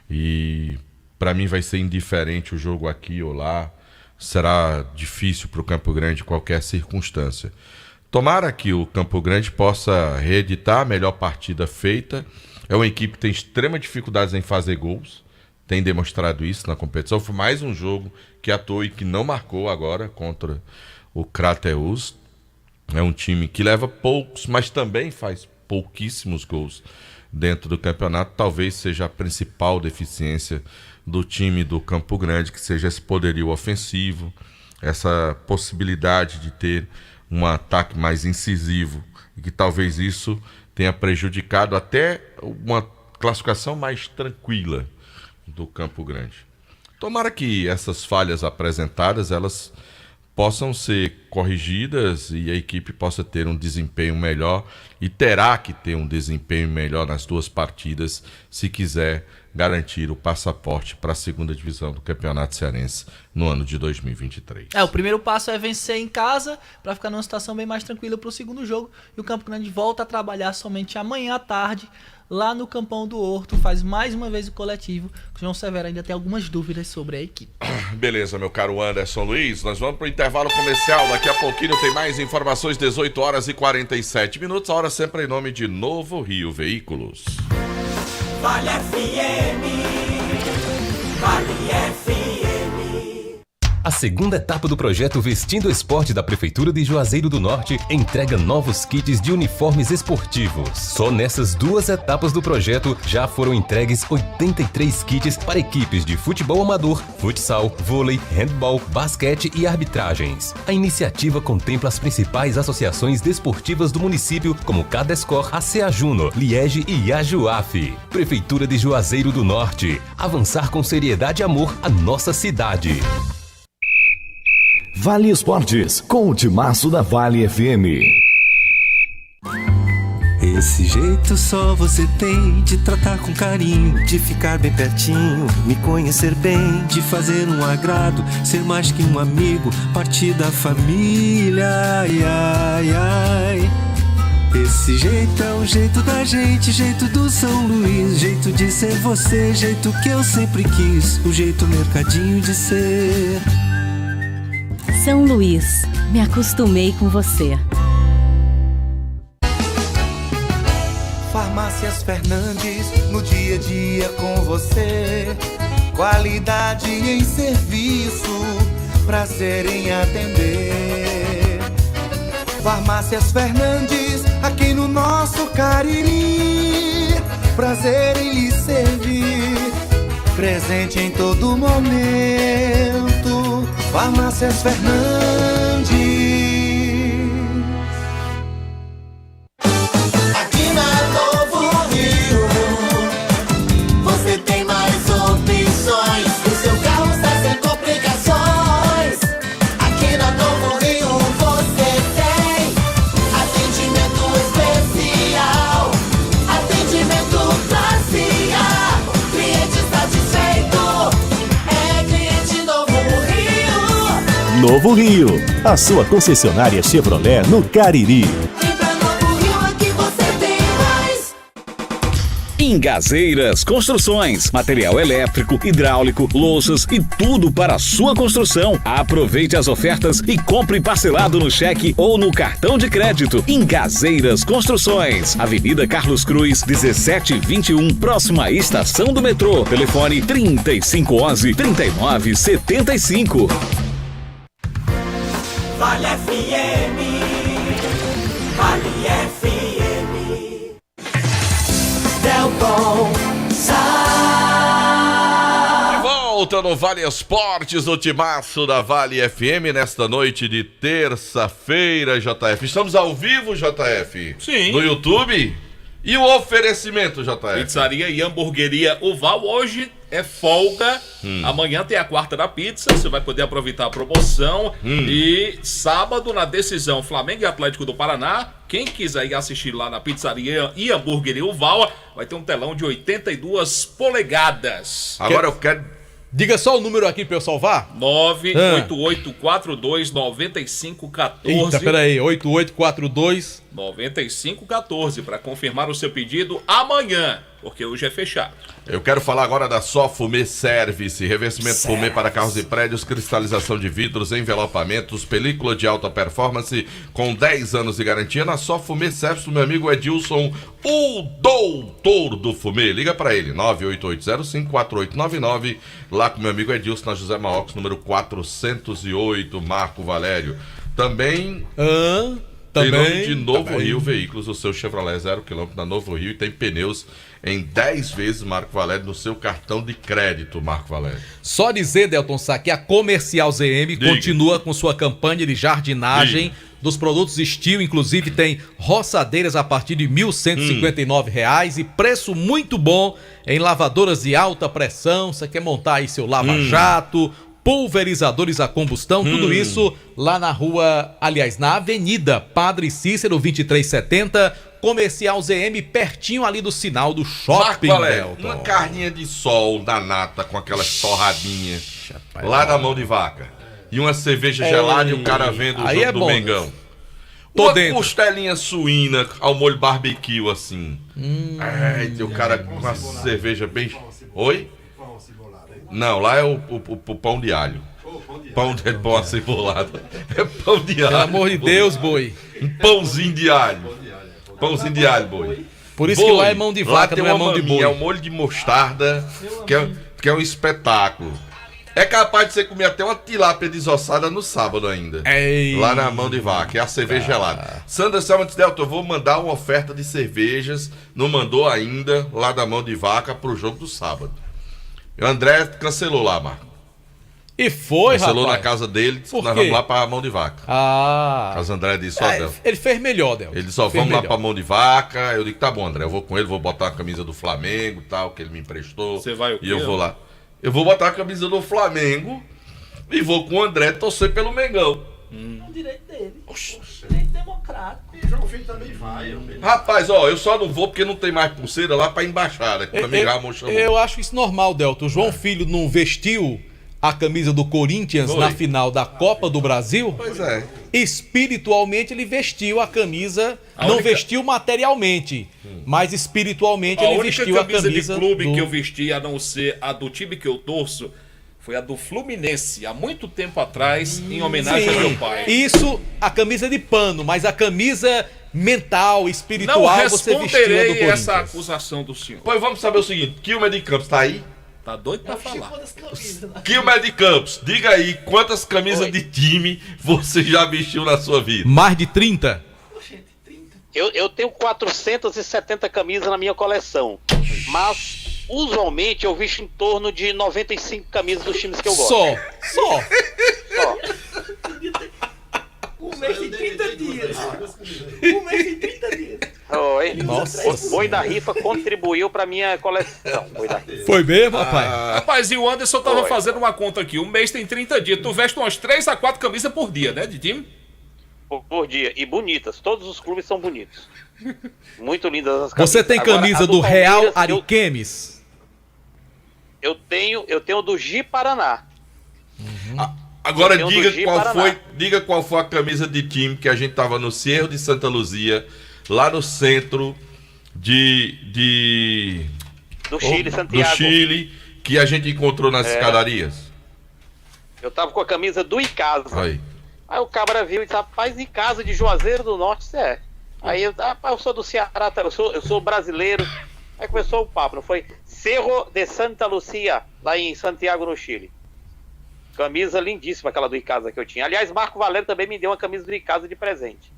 L: E para mim vai ser indiferente o jogo aqui ou lá. Será difícil para o Campo Grande qualquer circunstância. Tomara que o Campo Grande possa reeditar a melhor partida feita. É uma equipe que tem extrema dificuldade em fazer gols. Tem demonstrado isso na competição. Foi mais um jogo que atuou e que não marcou agora contra o Crateús. É um time que leva poucos, mas também faz pouquíssimos gols dentro do campeonato. Talvez seja a principal deficiência do time do Campo Grande, que seja esse poderio ofensivo, essa possibilidade de ter um ataque mais incisivo, e que talvez isso tenha prejudicado até uma classificação mais tranquila do Campo Grande. Tomara que essas falhas apresentadas, elas possam ser corrigidas e a equipe possa ter um desempenho melhor, e terá que ter um desempenho melhor nas duas partidas se quiser garantir o passaporte para a segunda divisão do Campeonato Cearense no ano de 2023.
P: O primeiro passo é vencer em casa para ficar numa situação bem mais tranquila para o segundo jogo, e o Campo Grande volta a trabalhar somente amanhã à tarde lá no Campão do Horto, faz mais uma vez o coletivo. O João Severo ainda tem algumas dúvidas sobre a equipe.
L: Beleza, meu caro Anderson Luiz, nós vamos para o intervalo comercial, daqui a pouquinho tem mais informações, 18 horas e 47 minutos, a hora sempre em nome de Novo Rio Veículos.
G: Vale FM, Vale FM.
E: A segunda etapa do projeto Vestindo Esporte da Prefeitura de Juazeiro do Norte entrega novos kits de uniformes esportivos. Só nessas duas etapas do projeto já foram entregues 83 kits para equipes de futebol amador, futsal, vôlei, handball, basquete e arbitragens. A iniciativa contempla as principais associações desportivas do município, como Cadescor, ACA Juno, Liege e Ajuaf. Prefeitura de Juazeiro do Norte. Avançar com seriedade e amor a nossa cidade.
H: Vale Esportes, com o timaço da Vale FM.
R: Esse jeito só você tem de tratar com carinho, de ficar bem pertinho, me conhecer bem, de fazer um agrado, ser mais que um amigo, partir da família, ai, ai, ai. Esse jeito é o jeito da gente, jeito do São Luís, jeito de ser você, jeito que eu sempre quis, o jeito mercadinho de ser.
S: São Luís, me acostumei com você.
D: Farmácias Fernandes, no dia a dia com você. Qualidade em serviço, prazer em atender. Farmácias Fernandes, aqui no nosso Cariri. Prazer em lhe servir, presente em todo momento. Farmácias Fernandes.
G: Aqui na Novo Rio, você tem mais opções. O seu carro está sem complicações. Aqui na Novo Rio você tem atendimento especial, atendimento classe A. Cliente satisfeito é cliente Novo Rio.
H: Novo Rio, a sua concessionária Chevrolet no Cariri.
J: Gazeiras Construções, material elétrico, hidráulico, louças e tudo para a sua construção. Aproveite as ofertas e compre parcelado no cheque ou no cartão de crédito. Gazeiras Construções, Avenida Carlos Cruz, 1721, próxima à estação do metrô. Telefone 3511-3975.
G: Vale FM,
D: Delton Sá.
L: De volta no Vale Esportes, o timaço da Vale FM, nesta noite de terça-feira, JF. Estamos ao vivo, JF?
O: Sim.
L: No YouTube? E o oferecimento, JF?
O: Pizzaria e hamburgueria Uval. Hoje é folga. Amanhã tem a quarta da pizza. Você vai poder aproveitar a promoção. E sábado, na decisão Flamengo e Atlético do Paraná, quem quiser ir assistir lá na Pizzaria e hamburgueria Uval, vai ter um telão de 82 polegadas.
L: Agora eu quero...
C: Diga só o número aqui pra eu salvar.
O: 988429514.
C: Eita, peraí, 8842...
O: 9514 para confirmar o seu pedido amanhã, porque hoje é fechado.
L: Eu quero falar agora da Só Fumê Service, revestimento fumê para carros e prédios, cristalização de vidros, envelopamentos, película de alta performance com 10 anos de garantia. Na Só Fumê Service, o meu amigo Edilson, o doutor do fumê. Liga para ele, 988054899, lá com o meu amigo Edilson, na José Marrocos, número 408, Marco Valério. Também... Em nome de Novo Rio Veículos, o seu Chevrolet 0 km na Novo Rio, e tem pneus em 10 vezes, Marco Valério, no seu cartão de crédito, Marco Valério.
C: Só dizer, Delton Sá, que a Comercial ZM continua com sua campanha de jardinagem dos produtos Steel, inclusive tem roçadeiras a partir de R$ 1.159 e preço muito bom em lavadoras de alta pressão. Você quer montar aí seu lava-jato, pulverizadores a combustão, tudo isso lá na rua, aliás, na Avenida Padre Cícero 2370, Comercial ZM, pertinho ali do sinal do Shopping Delton.
L: Uma carninha de sol da nata com aquelas torradinhas lá na mão de vaca e uma cerveja gelada e o cara vendo o jogo do Mengão. Uma costelinha suína ao molho barbecue assim. E o cara com uma cerveja bem... Oi? Não, lá é o pão de alho. Pão de pão acebolado. É pão de alho.
C: Pelo amor de Deus, boi.
L: Um pãozinho de alho. Pãozinho de alho, boi.
C: Por isso que lá é mão de vaca, não é mão de boi.
L: É um molho de mostarda, que é um espetáculo. É capaz de você comer até uma tilápia desossada no sábado ainda. Lá na mão de vaca, é a cerveja gelada. Sandra Selmantes Delton, eu vou mandar uma oferta de cervejas, não mandou ainda, lá da mão de vaca pro jogo do sábado. O André cancelou lá, Marco.
C: E foi,
L: cancelou
C: rapaz.
L: na casa dele, nós vamos lá pra mão de vaca. Casa André disse,
C: ele fez melhor, Del.
L: Ele só vamos lá pra mão de vaca. Eu digo, tá bom, André, eu vou com ele, vou botar a camisa do Flamengo, tal, que ele me emprestou.
O: Você vai o quê?
L: E eu vou lá. Eu vou botar a camisa do Flamengo e vou com o André torcer pelo Mengão.
P: É o direito dele. Direito democrático.
T: E João Filho também vai.
L: Rapaz, ó, eu só não vou porque não tem mais pulseira lá pra embaixada. Que
C: eu acho isso normal, Delton. O João Filho não vestiu a camisa do Corinthians na final da Copa do Brasil?
L: Pois é.
C: Espiritualmente ele vestiu a camisa, vestiu materialmente, mas espiritualmente ele vestiu a camisa
O: de clube que eu vesti, a não ser a do time que eu torço, foi a do Fluminense, há muito tempo atrás, em homenagem ao meu pai.
C: Isso, a camisa de pano, mas a camisa mental, espiritual, você vestiu a do Corinthians.
O: Não responderei essa acusação do senhor.
L: Pois vamos saber o seguinte, Quilmer de Campos tá aí?
O: Tá doido pra falar.
L: Quilmer de Campos, diga aí quantas camisas de time você já vestiu na sua vida?
C: Mais de 30?
U: Eu tenho 470 camisas na minha coleção, mas usualmente eu visto em torno de 95 camisas dos times que eu gosto.
C: Só.
P: Um mês tem 30 dias. Um mês tem 30 dias.
U: Oi.
C: Nossa.
U: O Boi da Rifa contribuiu pra minha coleção. Boi da Rifa.
C: Foi mesmo, rapaz?
O: Rapaz, e o Anderson tava fazendo uma conta aqui. Um mês tem 30 dias. Tu veste umas 3 a 4 camisas por dia, né, de time?
U: Por dia. E bonitas. Todos os clubes são bonitos. Muito lindas as camisas.
C: Você tem camisa do Real Ariquemes?
U: Eu tenho do Gi Paraná.
L: Agora diga qual foi a camisa de time que a gente tava no Cerro de Santa Luzia, lá no centro
U: do Chile, Santiago.
L: Do Chile, que a gente encontrou nas escadarias.
U: Eu tava com a camisa do Icasa.
L: Aí
U: o cabra viu e disse, rapaz, Icasa de Juazeiro do Norte, isso é. Aí eu sou do Ceará, eu sou brasileiro. Aí começou o papo, não foi? Cerro de Santa Lucia, lá em Santiago, no Chile. Camisa lindíssima, aquela do Icasa que eu tinha. Aliás, Marco Valério também me deu uma camisa do Icasa de presente.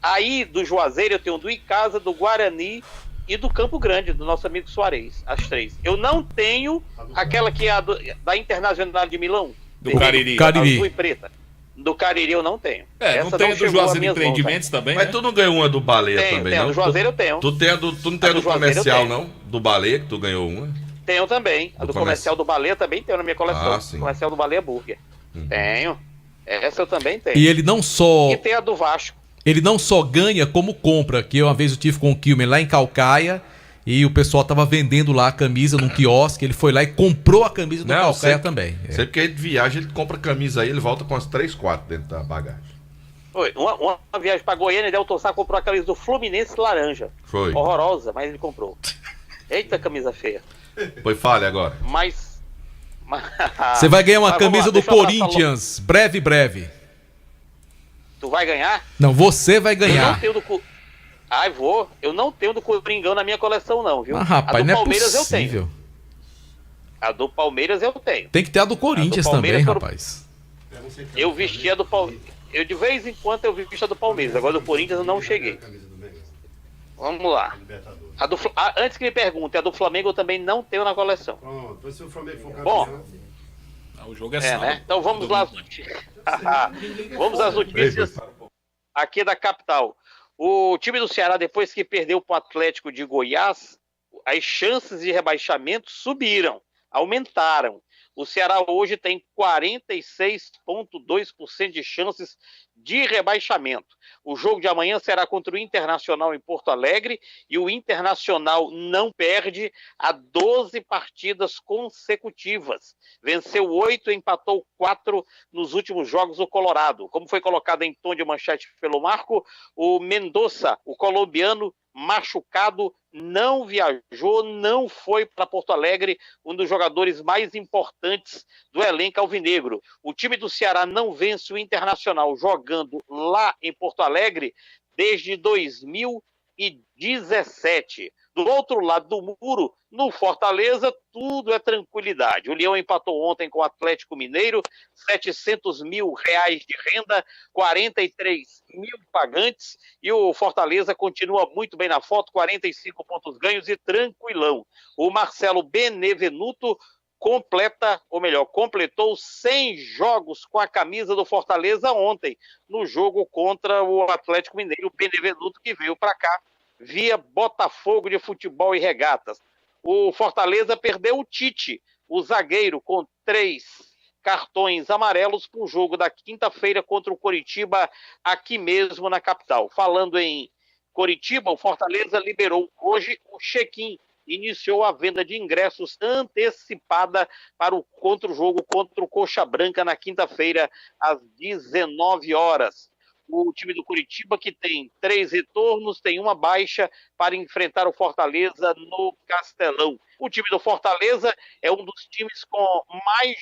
U: Aí, do Juazeiro, eu tenho do Icasa, do Guarani, e do Campo Grande, do nosso amigo Soares, as 3. Eu não tenho aquela que é da Internacional de Milão.
O: Do Cariri.
U: Azul e preta. Do Cariri eu não tenho.
O: Não tem do Juazeiro Empreendimentos também,
L: Mas
O: né?
L: tu não ganhou uma do Baleia
U: Tenho,
L: também,
U: tenho,
L: não?
U: do Juazeiro eu tenho.
L: Tu não tem a do comercial, não? Do Baleia, que tu ganhou uma?
U: Tenho também. A do comercial do Baleia também tenho na minha coleção.
L: Ah, sim.
U: Comercial do Baleia Burger. Tenho. Essa eu também tenho.
C: E ele não só...
U: E tem a do Vasco.
C: Ele não só ganha, como compra. Que uma vez eu tive com o Kilmer lá em Calcaia e o pessoal tava vendendo lá a camisa num quiosque. Ele foi lá e comprou a camisa do Calcaia também.
L: Sempre que ele viaja, ele compra camisa aí, ele volta com as 3, 4 dentro da bagagem.
U: Foi. Uma viagem pra Goiânia, Delton Sá comprou a camisa do Fluminense laranja.
L: Foi.
U: Horrorosa, mas ele comprou. Eita, camisa feia.
L: Foi falha agora.
U: Mas...
C: Você vai ganhar uma
U: Mas vamos
C: camisa
U: lá,
C: do
U: deixa eu abraçar
C: Corinthians. Breve.
U: Tu vai ganhar?
C: Não, você vai
U: Eu não
C: ganhar.
U: tenho vou. Eu não tenho do Coringão na minha coleção, não, viu?
C: Ah, rapaz,
U: a do
C: não é
U: Palmeiras
C: possível.
U: eu tenho. A do Palmeiras eu tenho.
C: Tem que ter a do Corinthians também,
U: Palmeiras,
C: rapaz.
U: Eu vesti a do Palmeiras. Eu de vez em quando eu visto a do Palmeiras. Agora do Corinthians eu não cheguei. Vamos lá. Antes que me pergunte, a do Flamengo eu também não tenho na coleção.
T: Pronto, se o Flamengo for
U: Bom,
O: o jogo é sábado.
U: né? Então vamos lá às notícias. Vamos às notícias aqui da capital. O time do Ceará, depois que perdeu para o Atlético de Goiás, as chances de rebaixamento aumentaram. O Ceará hoje tem 46,2% de chances de rebaixamento. O jogo de amanhã será contra o Internacional em Porto Alegre e o Internacional não perde há 12 partidas consecutivas. Venceu 8, empatou 4 nos últimos jogos do Colorado. Como foi colocado em tom de manchete pelo Marco, o Mendonça, o colombiano, machucado, não viajou, não foi para Porto Alegre, um dos jogadores mais importantes do elenco alvinegro. O time do Ceará não vence o Internacional jogando lá em Porto Alegre desde 2017. Do outro lado do muro, no Fortaleza, tudo é tranquilidade. O Leão empatou ontem com o Atlético Mineiro, R$700 mil de renda, 43 mil pagantes, e o Fortaleza continua muito bem na foto, 45 pontos ganhos e tranquilão. O Marcelo Benevenuto completou 100 jogos com a camisa do Fortaleza ontem, no jogo contra o Atlético Mineiro. O Benevenuto que veio para cá via Botafogo de Futebol e Regatas. O Fortaleza perdeu o Tite, o zagueiro, com 3 cartões amarelos para o jogo da quinta-feira contra o Coritiba, aqui mesmo na capital. Falando em Coritiba, o Fortaleza liberou hoje o check-in, iniciou a venda de ingressos antecipada para o jogo contra o Coxa Branca na quinta-feira, às 19 horas. O time do Coritiba, que tem 3 retornos, tem uma baixa para enfrentar o Fortaleza no Castelão. O time do Fortaleza é um dos times com mais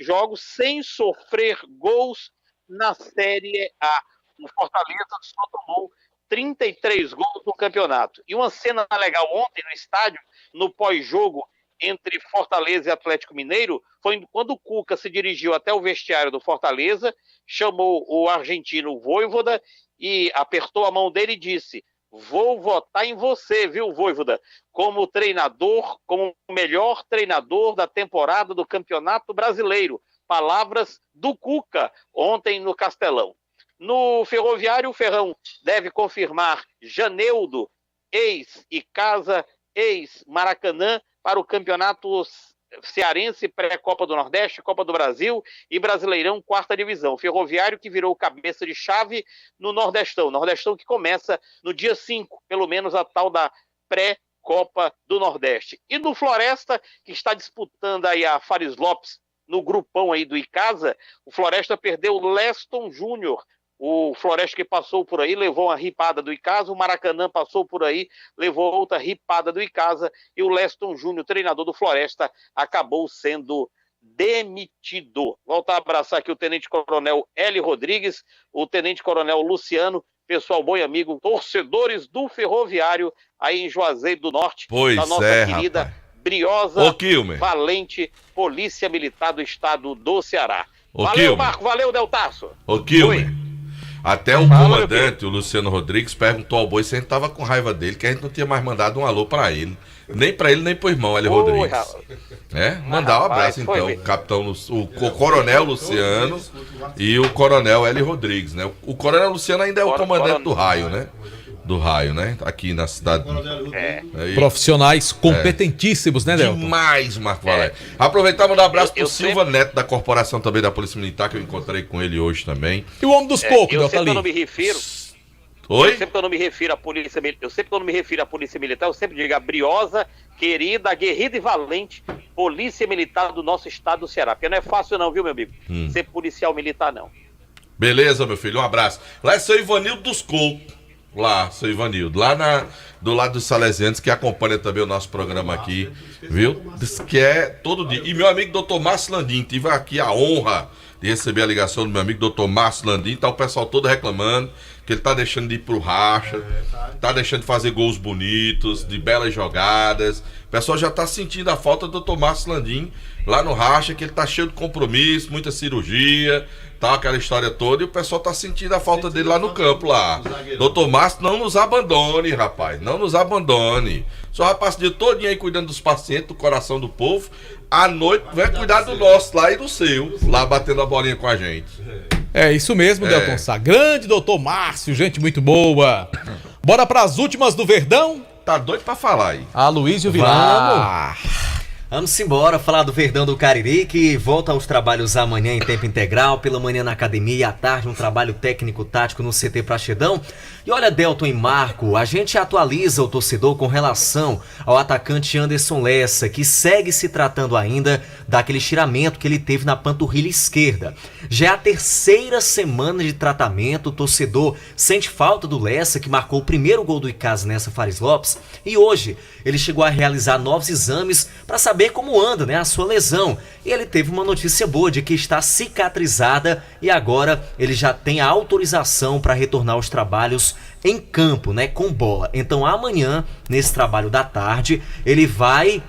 U: jogos sem sofrer gols na Série A. O Fortaleza só tomou 33 gols no campeonato. E uma cena legal ontem no estádio, no pós-jogo entre Fortaleza e Atlético Mineiro, foi quando o Cuca se dirigiu até o vestiário do Fortaleza, chamou o argentino Vojvoda e apertou a mão dele e disse: vou votar em você, viu, Vojvoda, como treinador, como o melhor treinador da temporada do Campeonato Brasileiro. Palavras do Cuca ontem no Castelão. No Ferroviário, o Ferrão deve confirmar Janeudo, ex-Icasa, ex-Maracanã, para o Campeonato Cearense pré-Copa do Nordeste, Copa do Brasil e Brasileirão quarta divisão. Ferroviário que virou cabeça de chave no Nordestão. Nordestão que começa no dia 5, pelo menos a tal da pré-Copa do Nordeste. E no Floresta, que está disputando aí a Fares Lopes no grupão aí do Icasa, o Floresta perdeu o Leston Júnior. O Floresta que passou por aí levou uma ripada do Icasa, o Maracanã passou por aí, levou outra ripada do Icasa, e o Leston Júnior, treinador do Floresta, acabou sendo demitido. Voltar a abraçar aqui o Tenente Coronel Eli Rodrigues, o Tenente Coronel Luciano, pessoal bom e amigo, torcedores do Ferroviário, aí em Juazeiro do Norte, da nossa querida,
L: rapaz.
U: Briosa, valente Polícia Militar do Estado do Ceará. Valeu,
L: Kilmer.
U: Marco, valeu, Deltaço.
L: Kilmer. Até o comandante, o Luciano Rodrigues, perguntou ao Boi se a gente tava com raiva dele, que a gente não tinha mais mandado um alô pra ele. Nem pra ele, nem pro irmão, Hélio Rodrigues. Mandar um abraço, então, o capitão, o coronel Luciano e o coronel Hélio Rodrigues, né? O coronel Luciano ainda é o comandante do raio, né? Do raio, né? Aqui na cidade.
C: Profissionais competentíssimos, né, Delton?
L: Demais, Marco Valério. Aproveitar e mandar um abraço pro Silva Neto, da corporação também da Polícia Militar, que eu encontrei com ele hoje também.
C: E o homem dos poucos,
U: eu sempre que eu não me refiro.
L: Oi?
U: Sempre que eu não me refiro à Polícia Militar, eu sempre digo a briosa, querida, aguerrida e valente Polícia Militar do nosso estado do Ceará. Porque não é fácil não, viu, meu amigo? Ser policial militar, não.
L: Beleza, meu filho, um abraço. Lá é seu Ivanildo dos Coutos. Lá, seu Ivanildo, lá do lado dos Salesianos, que acompanha também o nosso programa aqui, viu? Diz que é todo dia. E meu amigo Dr. Márcio Landim, tive aqui a honra de receber a ligação do meu amigo Dr. Márcio Landim, tá o pessoal todo reclamando que ele tá deixando de ir pro racha, tá deixando de fazer gols bonitos, de belas jogadas. O pessoal já tá sentindo a falta do Dr. Márcio Landim lá no racha, que ele tá cheio de compromisso, muita cirurgia, tá, aquela história toda, e o pessoal tá sentindo a falta dele lá no campo, lá. Doutor Márcio, não nos abandone, rapaz, não nos abandone. O senhor vai passar o dia todinho aí cuidando dos pacientes, do coração do povo, à noite vai cuidar do nosso lá e do seu, lá batendo a bolinha com a gente.
C: É isso mesmo, Delton Sá. Grande doutor Márcio, gente muito boa. Bora pras últimas do Verdão?
L: Tá doido pra falar aí.
C: Aloysio Vilar.
M: Vamos embora falar do Verdão do Cariri, que volta aos trabalhos amanhã em tempo integral, pela manhã na academia e à tarde um trabalho técnico-tático no CT Praxedão. E olha, Delton e Marco, a gente atualiza o torcedor com relação ao atacante Anderson Lessa, que segue se tratando ainda daquele estiramento que ele teve na panturrilha esquerda. Já é a terceira semana de tratamento, o torcedor sente falta do Lessa, que marcou o primeiro gol do Icasa nessa Fares Lopes, e hoje ele chegou a realizar novos exames para saber como anda, né, a sua lesão. E ele teve uma notícia boa de que está cicatrizada e agora ele já tem a autorização para retornar aos trabalhos em campo, né, com bola. Então amanhã, nesse trabalho da tarde, ele vai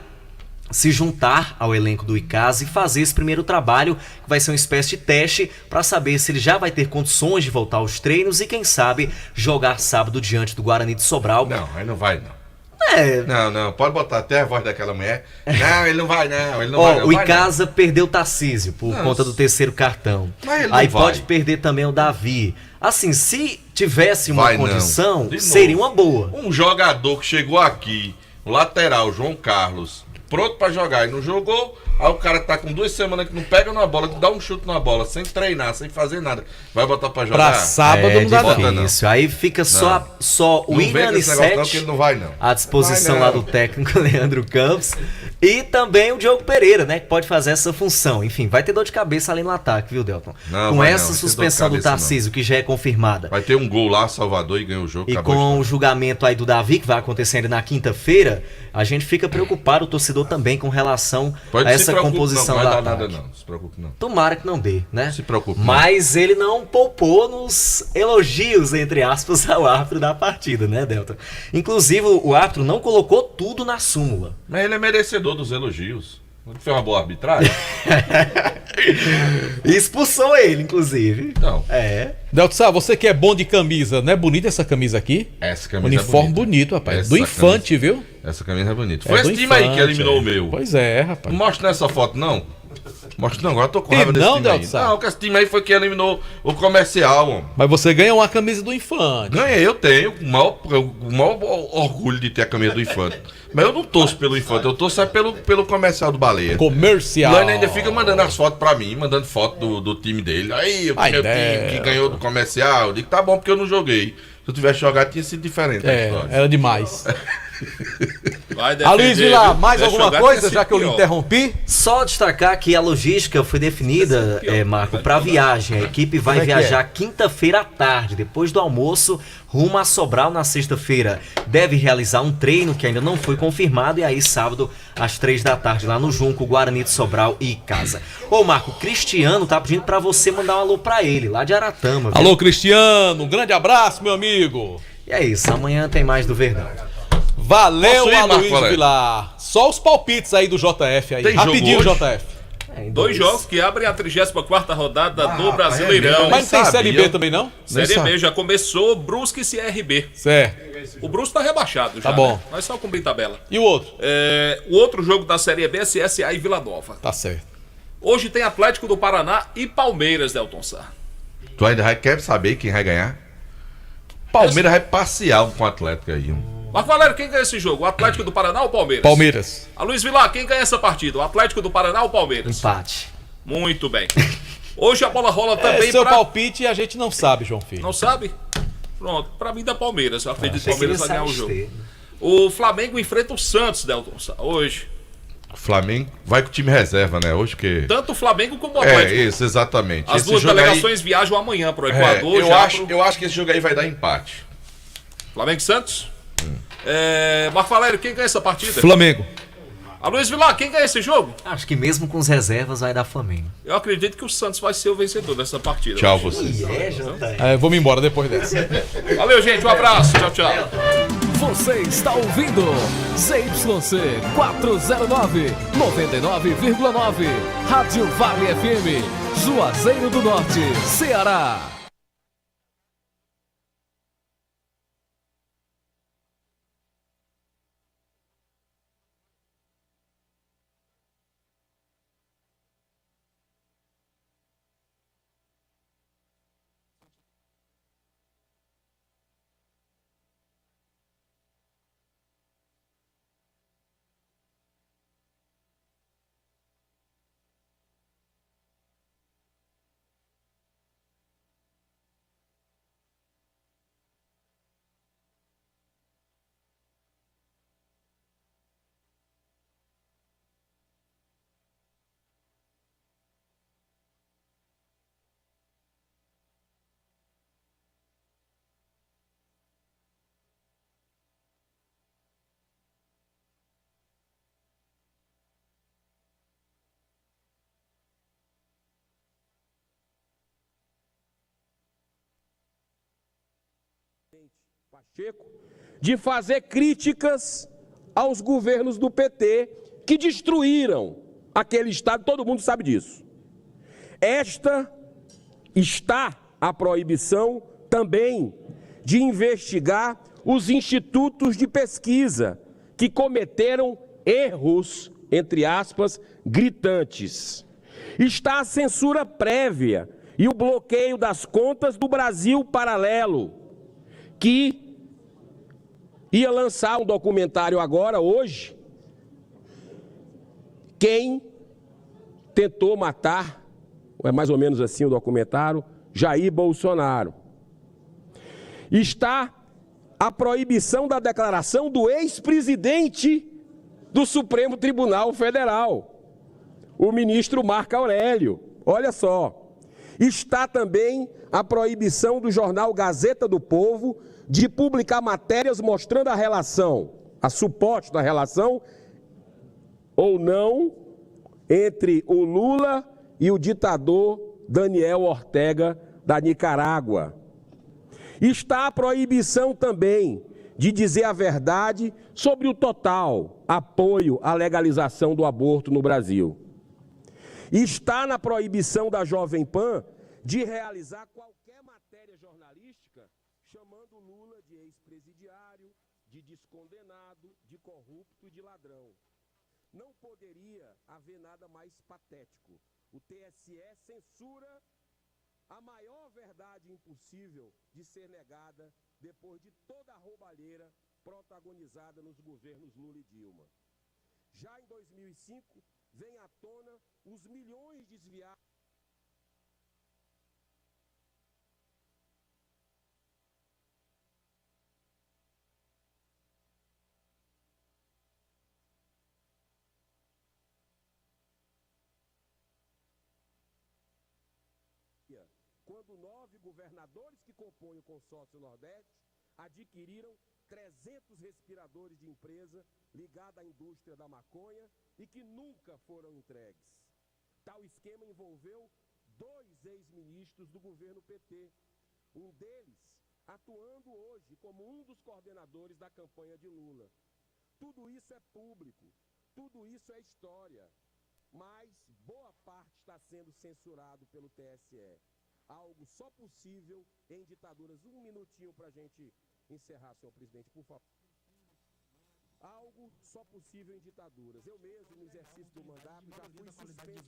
M: se juntar ao elenco do Icasa e fazer esse primeiro trabalho, que vai ser uma espécie de teste para saber se ele já vai ter condições de voltar aos treinos e, quem sabe, jogar sábado diante do Guarani de Sobral.
L: Não, aí não vai não. Não, pode botar até a voz daquela mulher. Não, ele não vai não, ele não vai não.
M: O Icasa perdeu o Tarcísio por conta do terceiro cartão. Aí pode perder também o Davi. Assim, se tivesse uma condição, seria uma boa.
L: Um jogador que chegou aqui, o lateral, João Carlos, pronto pra jogar e não jogou, aí o cara tá com 2 semanas que não pega na bola, que dá um chute na bola, sem treinar, sem fazer nada, vai botar pra jogar?
C: Pra sábado não dá não.
M: Isso, aí fica só o William Anissete à disposição lá do técnico Leandro Campos e também o Diogo Pereira, né, que pode fazer essa função. Enfim, vai ter dor de cabeça ali no ataque, viu, Delton? Com essa suspensão do Tarcísio, que já é confirmada.
L: Vai ter um gol lá, Salvador, e ganha o jogo.
M: E com o julgamento aí do Davi, que vai acontecer ainda na quinta-feira, a gente fica preocupado, o torcedor também, com relação a essa composição
L: não vai
M: da
L: dar nada não, se preocupe não.
M: Tomara que não dê, né?
L: Se preocupe.
M: Mas ele não poupou nos elogios, entre aspas, ao árbitro da partida, né, Delton? Inclusive, o árbitro não colocou tudo na súmula.
L: Mas ele é merecedor dos elogios. Ele fez uma boa arbitragem.
M: Expulsou ele, inclusive.
L: Então.
C: Delton Sá, você que é bom de camisa, não é bonita essa camisa aqui?
L: Essa camisa
C: uniforme
L: é
C: bonito, rapaz.
L: Essa
C: do Infante,
L: camisa,
C: viu?
L: Essa camisa é bonita. Foi esse time Infante, aí que eliminou o meu.
C: Pois é, rapaz.
L: Não mostra nessa foto, não. Mostra não, agora eu tô com raiva desse time aí. Não, que esse time aí foi que eliminou o Comercial, mano.
C: Mas você ganhou uma camisa do Infante.
L: Ganhei, eu tenho o maior orgulho de ter a camisa do Infante. Mas eu não torço pelo Infante, eu torço pelo Comercial do Baleia.
C: Comercial.
L: E ele ainda fica mandando as fotos pra mim, mandando foto do time dele. Aí, o meu time que ganhou do Comercial. Eu digo, tá bom, porque eu não joguei. Se eu tivesse jogado, tinha sido diferente.
C: Era demais.
O: Aloysio
C: Vilar, mais alguma coisa, já que eu lhe interrompi?
M: Só destacar que a logística foi definida, Marco, para viagem. A equipe vai viajar quinta-feira à tarde, depois do almoço, rumo a Sobral na sexta-feira. Deve realizar um treino que ainda não foi confirmado, e aí sábado às 3 da tarde lá no Junco, Guarani de Sobral e Icasa. Ô Marco, Cristiano tá pedindo para você mandar um alô para ele, lá de Aratama. Viu?
C: Alô Cristiano, um grande abraço, meu amigo.
M: E é isso, amanhã tem mais do Verdão.
C: Valeu, Aloysio Vilar. Só os palpites aí do JF aí.
L: Tem
C: rapidinho,
L: jogo
C: JF.
O: Dois jogos que abrem a 34ª rodada do Brasileirão.
C: Mas não tem Série B também, não?
O: Série B já começou, Brusque e CRB.
C: Certo.
O: O Brusque tá rebaixado já,
C: Tá bom.
O: né? Nós só cumprir tabela.
C: E o outro?
O: O outro jogo da Série B é CSA e Vila Nova.
C: Tá certo.
O: Hoje tem Atlético do Paraná e Palmeiras, Delton Sá.
L: Tu ainda quer saber quem vai ganhar? Palmeiras vai passear com o Atlético aí.
O: Marco Valério, quem ganha esse jogo? O Atlético do Paraná ou o Palmeiras?
C: Palmeiras.
O: A Luiz Vilar, quem ganha essa partida? O Atlético do Paraná ou o Palmeiras?
T: Empate.
O: Muito bem. Hoje a bola rola também
C: seu palpite a gente não sabe, João Filho.
O: Não sabe? Pronto, pra mim dá Palmeiras. Eu acredito que o Palmeiras vai ganhar o jogo. O Flamengo enfrenta o Santos, Delton Sá, hoje.
L: O Flamengo vai com o time reserva, né? Hoje que...
O: Tanto o Flamengo como o Atlético.
L: Isso, exatamente.
O: As duas delegações viajam amanhã pro Equador.
L: Eu acho que esse jogo aí vai dar empate.
O: Flamengo e Santos? Marco Valério, quem ganha essa partida?
C: Flamengo.
O: A Luiz Vilar, quem ganha esse jogo?
T: Acho que mesmo com os reservas vai dar Flamengo.
O: Eu acredito que o Santos vai ser o vencedor dessa partida.
L: Tchau, vocês.
C: Vou-me embora depois dessa.
O: Valeu, gente. Um abraço. Tchau, tchau.
A: Você está ouvindo ZYC 409, 99,9. Rádio Vale FM, Juazeiro do Norte, Ceará.
V: Pacheco, de fazer críticas aos governos do PT que destruíram aquele estado, todo mundo sabe disso. Está a proibição também de investigar os institutos de pesquisa que cometeram erros, entre aspas, gritantes. Está a censura prévia e o bloqueio das contas do Brasil Paralelo, que ia lançar um documentário agora, hoje, quem tentou matar, é mais ou menos assim o documentário, Jair Bolsonaro. Está a proibição da declaração do ex-presidente do Supremo Tribunal Federal, o ministro Marco Aurélio. Olha só. Está também a proibição do jornal Gazeta do Povo de publicar matérias mostrando a relação, a suposta relação ou não, entre o Lula e o ditador Daniel Ortega da Nicarágua. Está a proibição também de dizer a verdade sobre o total apoio à legalização do aborto no Brasil. Está na proibição da Jovem Pan de realizar qualquer matéria jornalística chamando Lula de ex-presidiário, de descondenado, de corrupto e de ladrão. Não poderia haver nada mais patético. O TSE censura a maior verdade impossível de ser negada depois de toda a roubalheira protagonizada nos governos Lula e Dilma. Já em 2005, vem à tona os milhões desviados. Quando 9 governadores que compõem o consórcio Nordeste adquiriram 300 respiradores de empresa ligada à indústria da maconha e que nunca foram entregues. Tal esquema envolveu 2 ex-ministros do governo PT, um deles atuando hoje como um dos coordenadores da campanha de Lula. Tudo isso é público, tudo isso é história. mas boa parte está sendo censurado pelo TSE. Algo só possível em ditaduras. Um minutinho para a gente encerrar, senhor presidente, por favor. Algo só possível em ditaduras. Eu mesmo, no exercício do mandato, já fui suspenso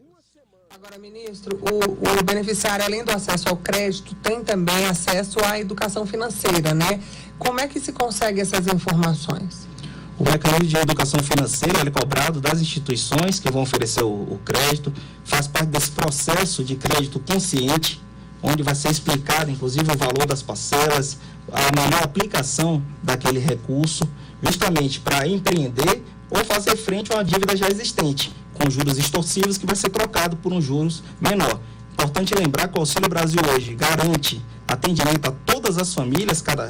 V: uma semana.
F: Agora, ministro, o beneficiário, além do acesso ao crédito, tem também acesso à educação financeira, né? Como é que se consegue essas informações?
I: O mecanismo de educação financeira ele é cobrado das instituições que vão oferecer o crédito, faz parte desse processo de crédito consciente, onde vai ser explicado, inclusive, o valor das parcelas, a melhor aplicação daquele recurso, justamente para empreender ou fazer frente a uma dívida já existente, com juros extorsivos que vai ser trocado por um juros menor. Importante lembrar que o Auxílio Brasil hoje garante atendimento a todas as famílias, cada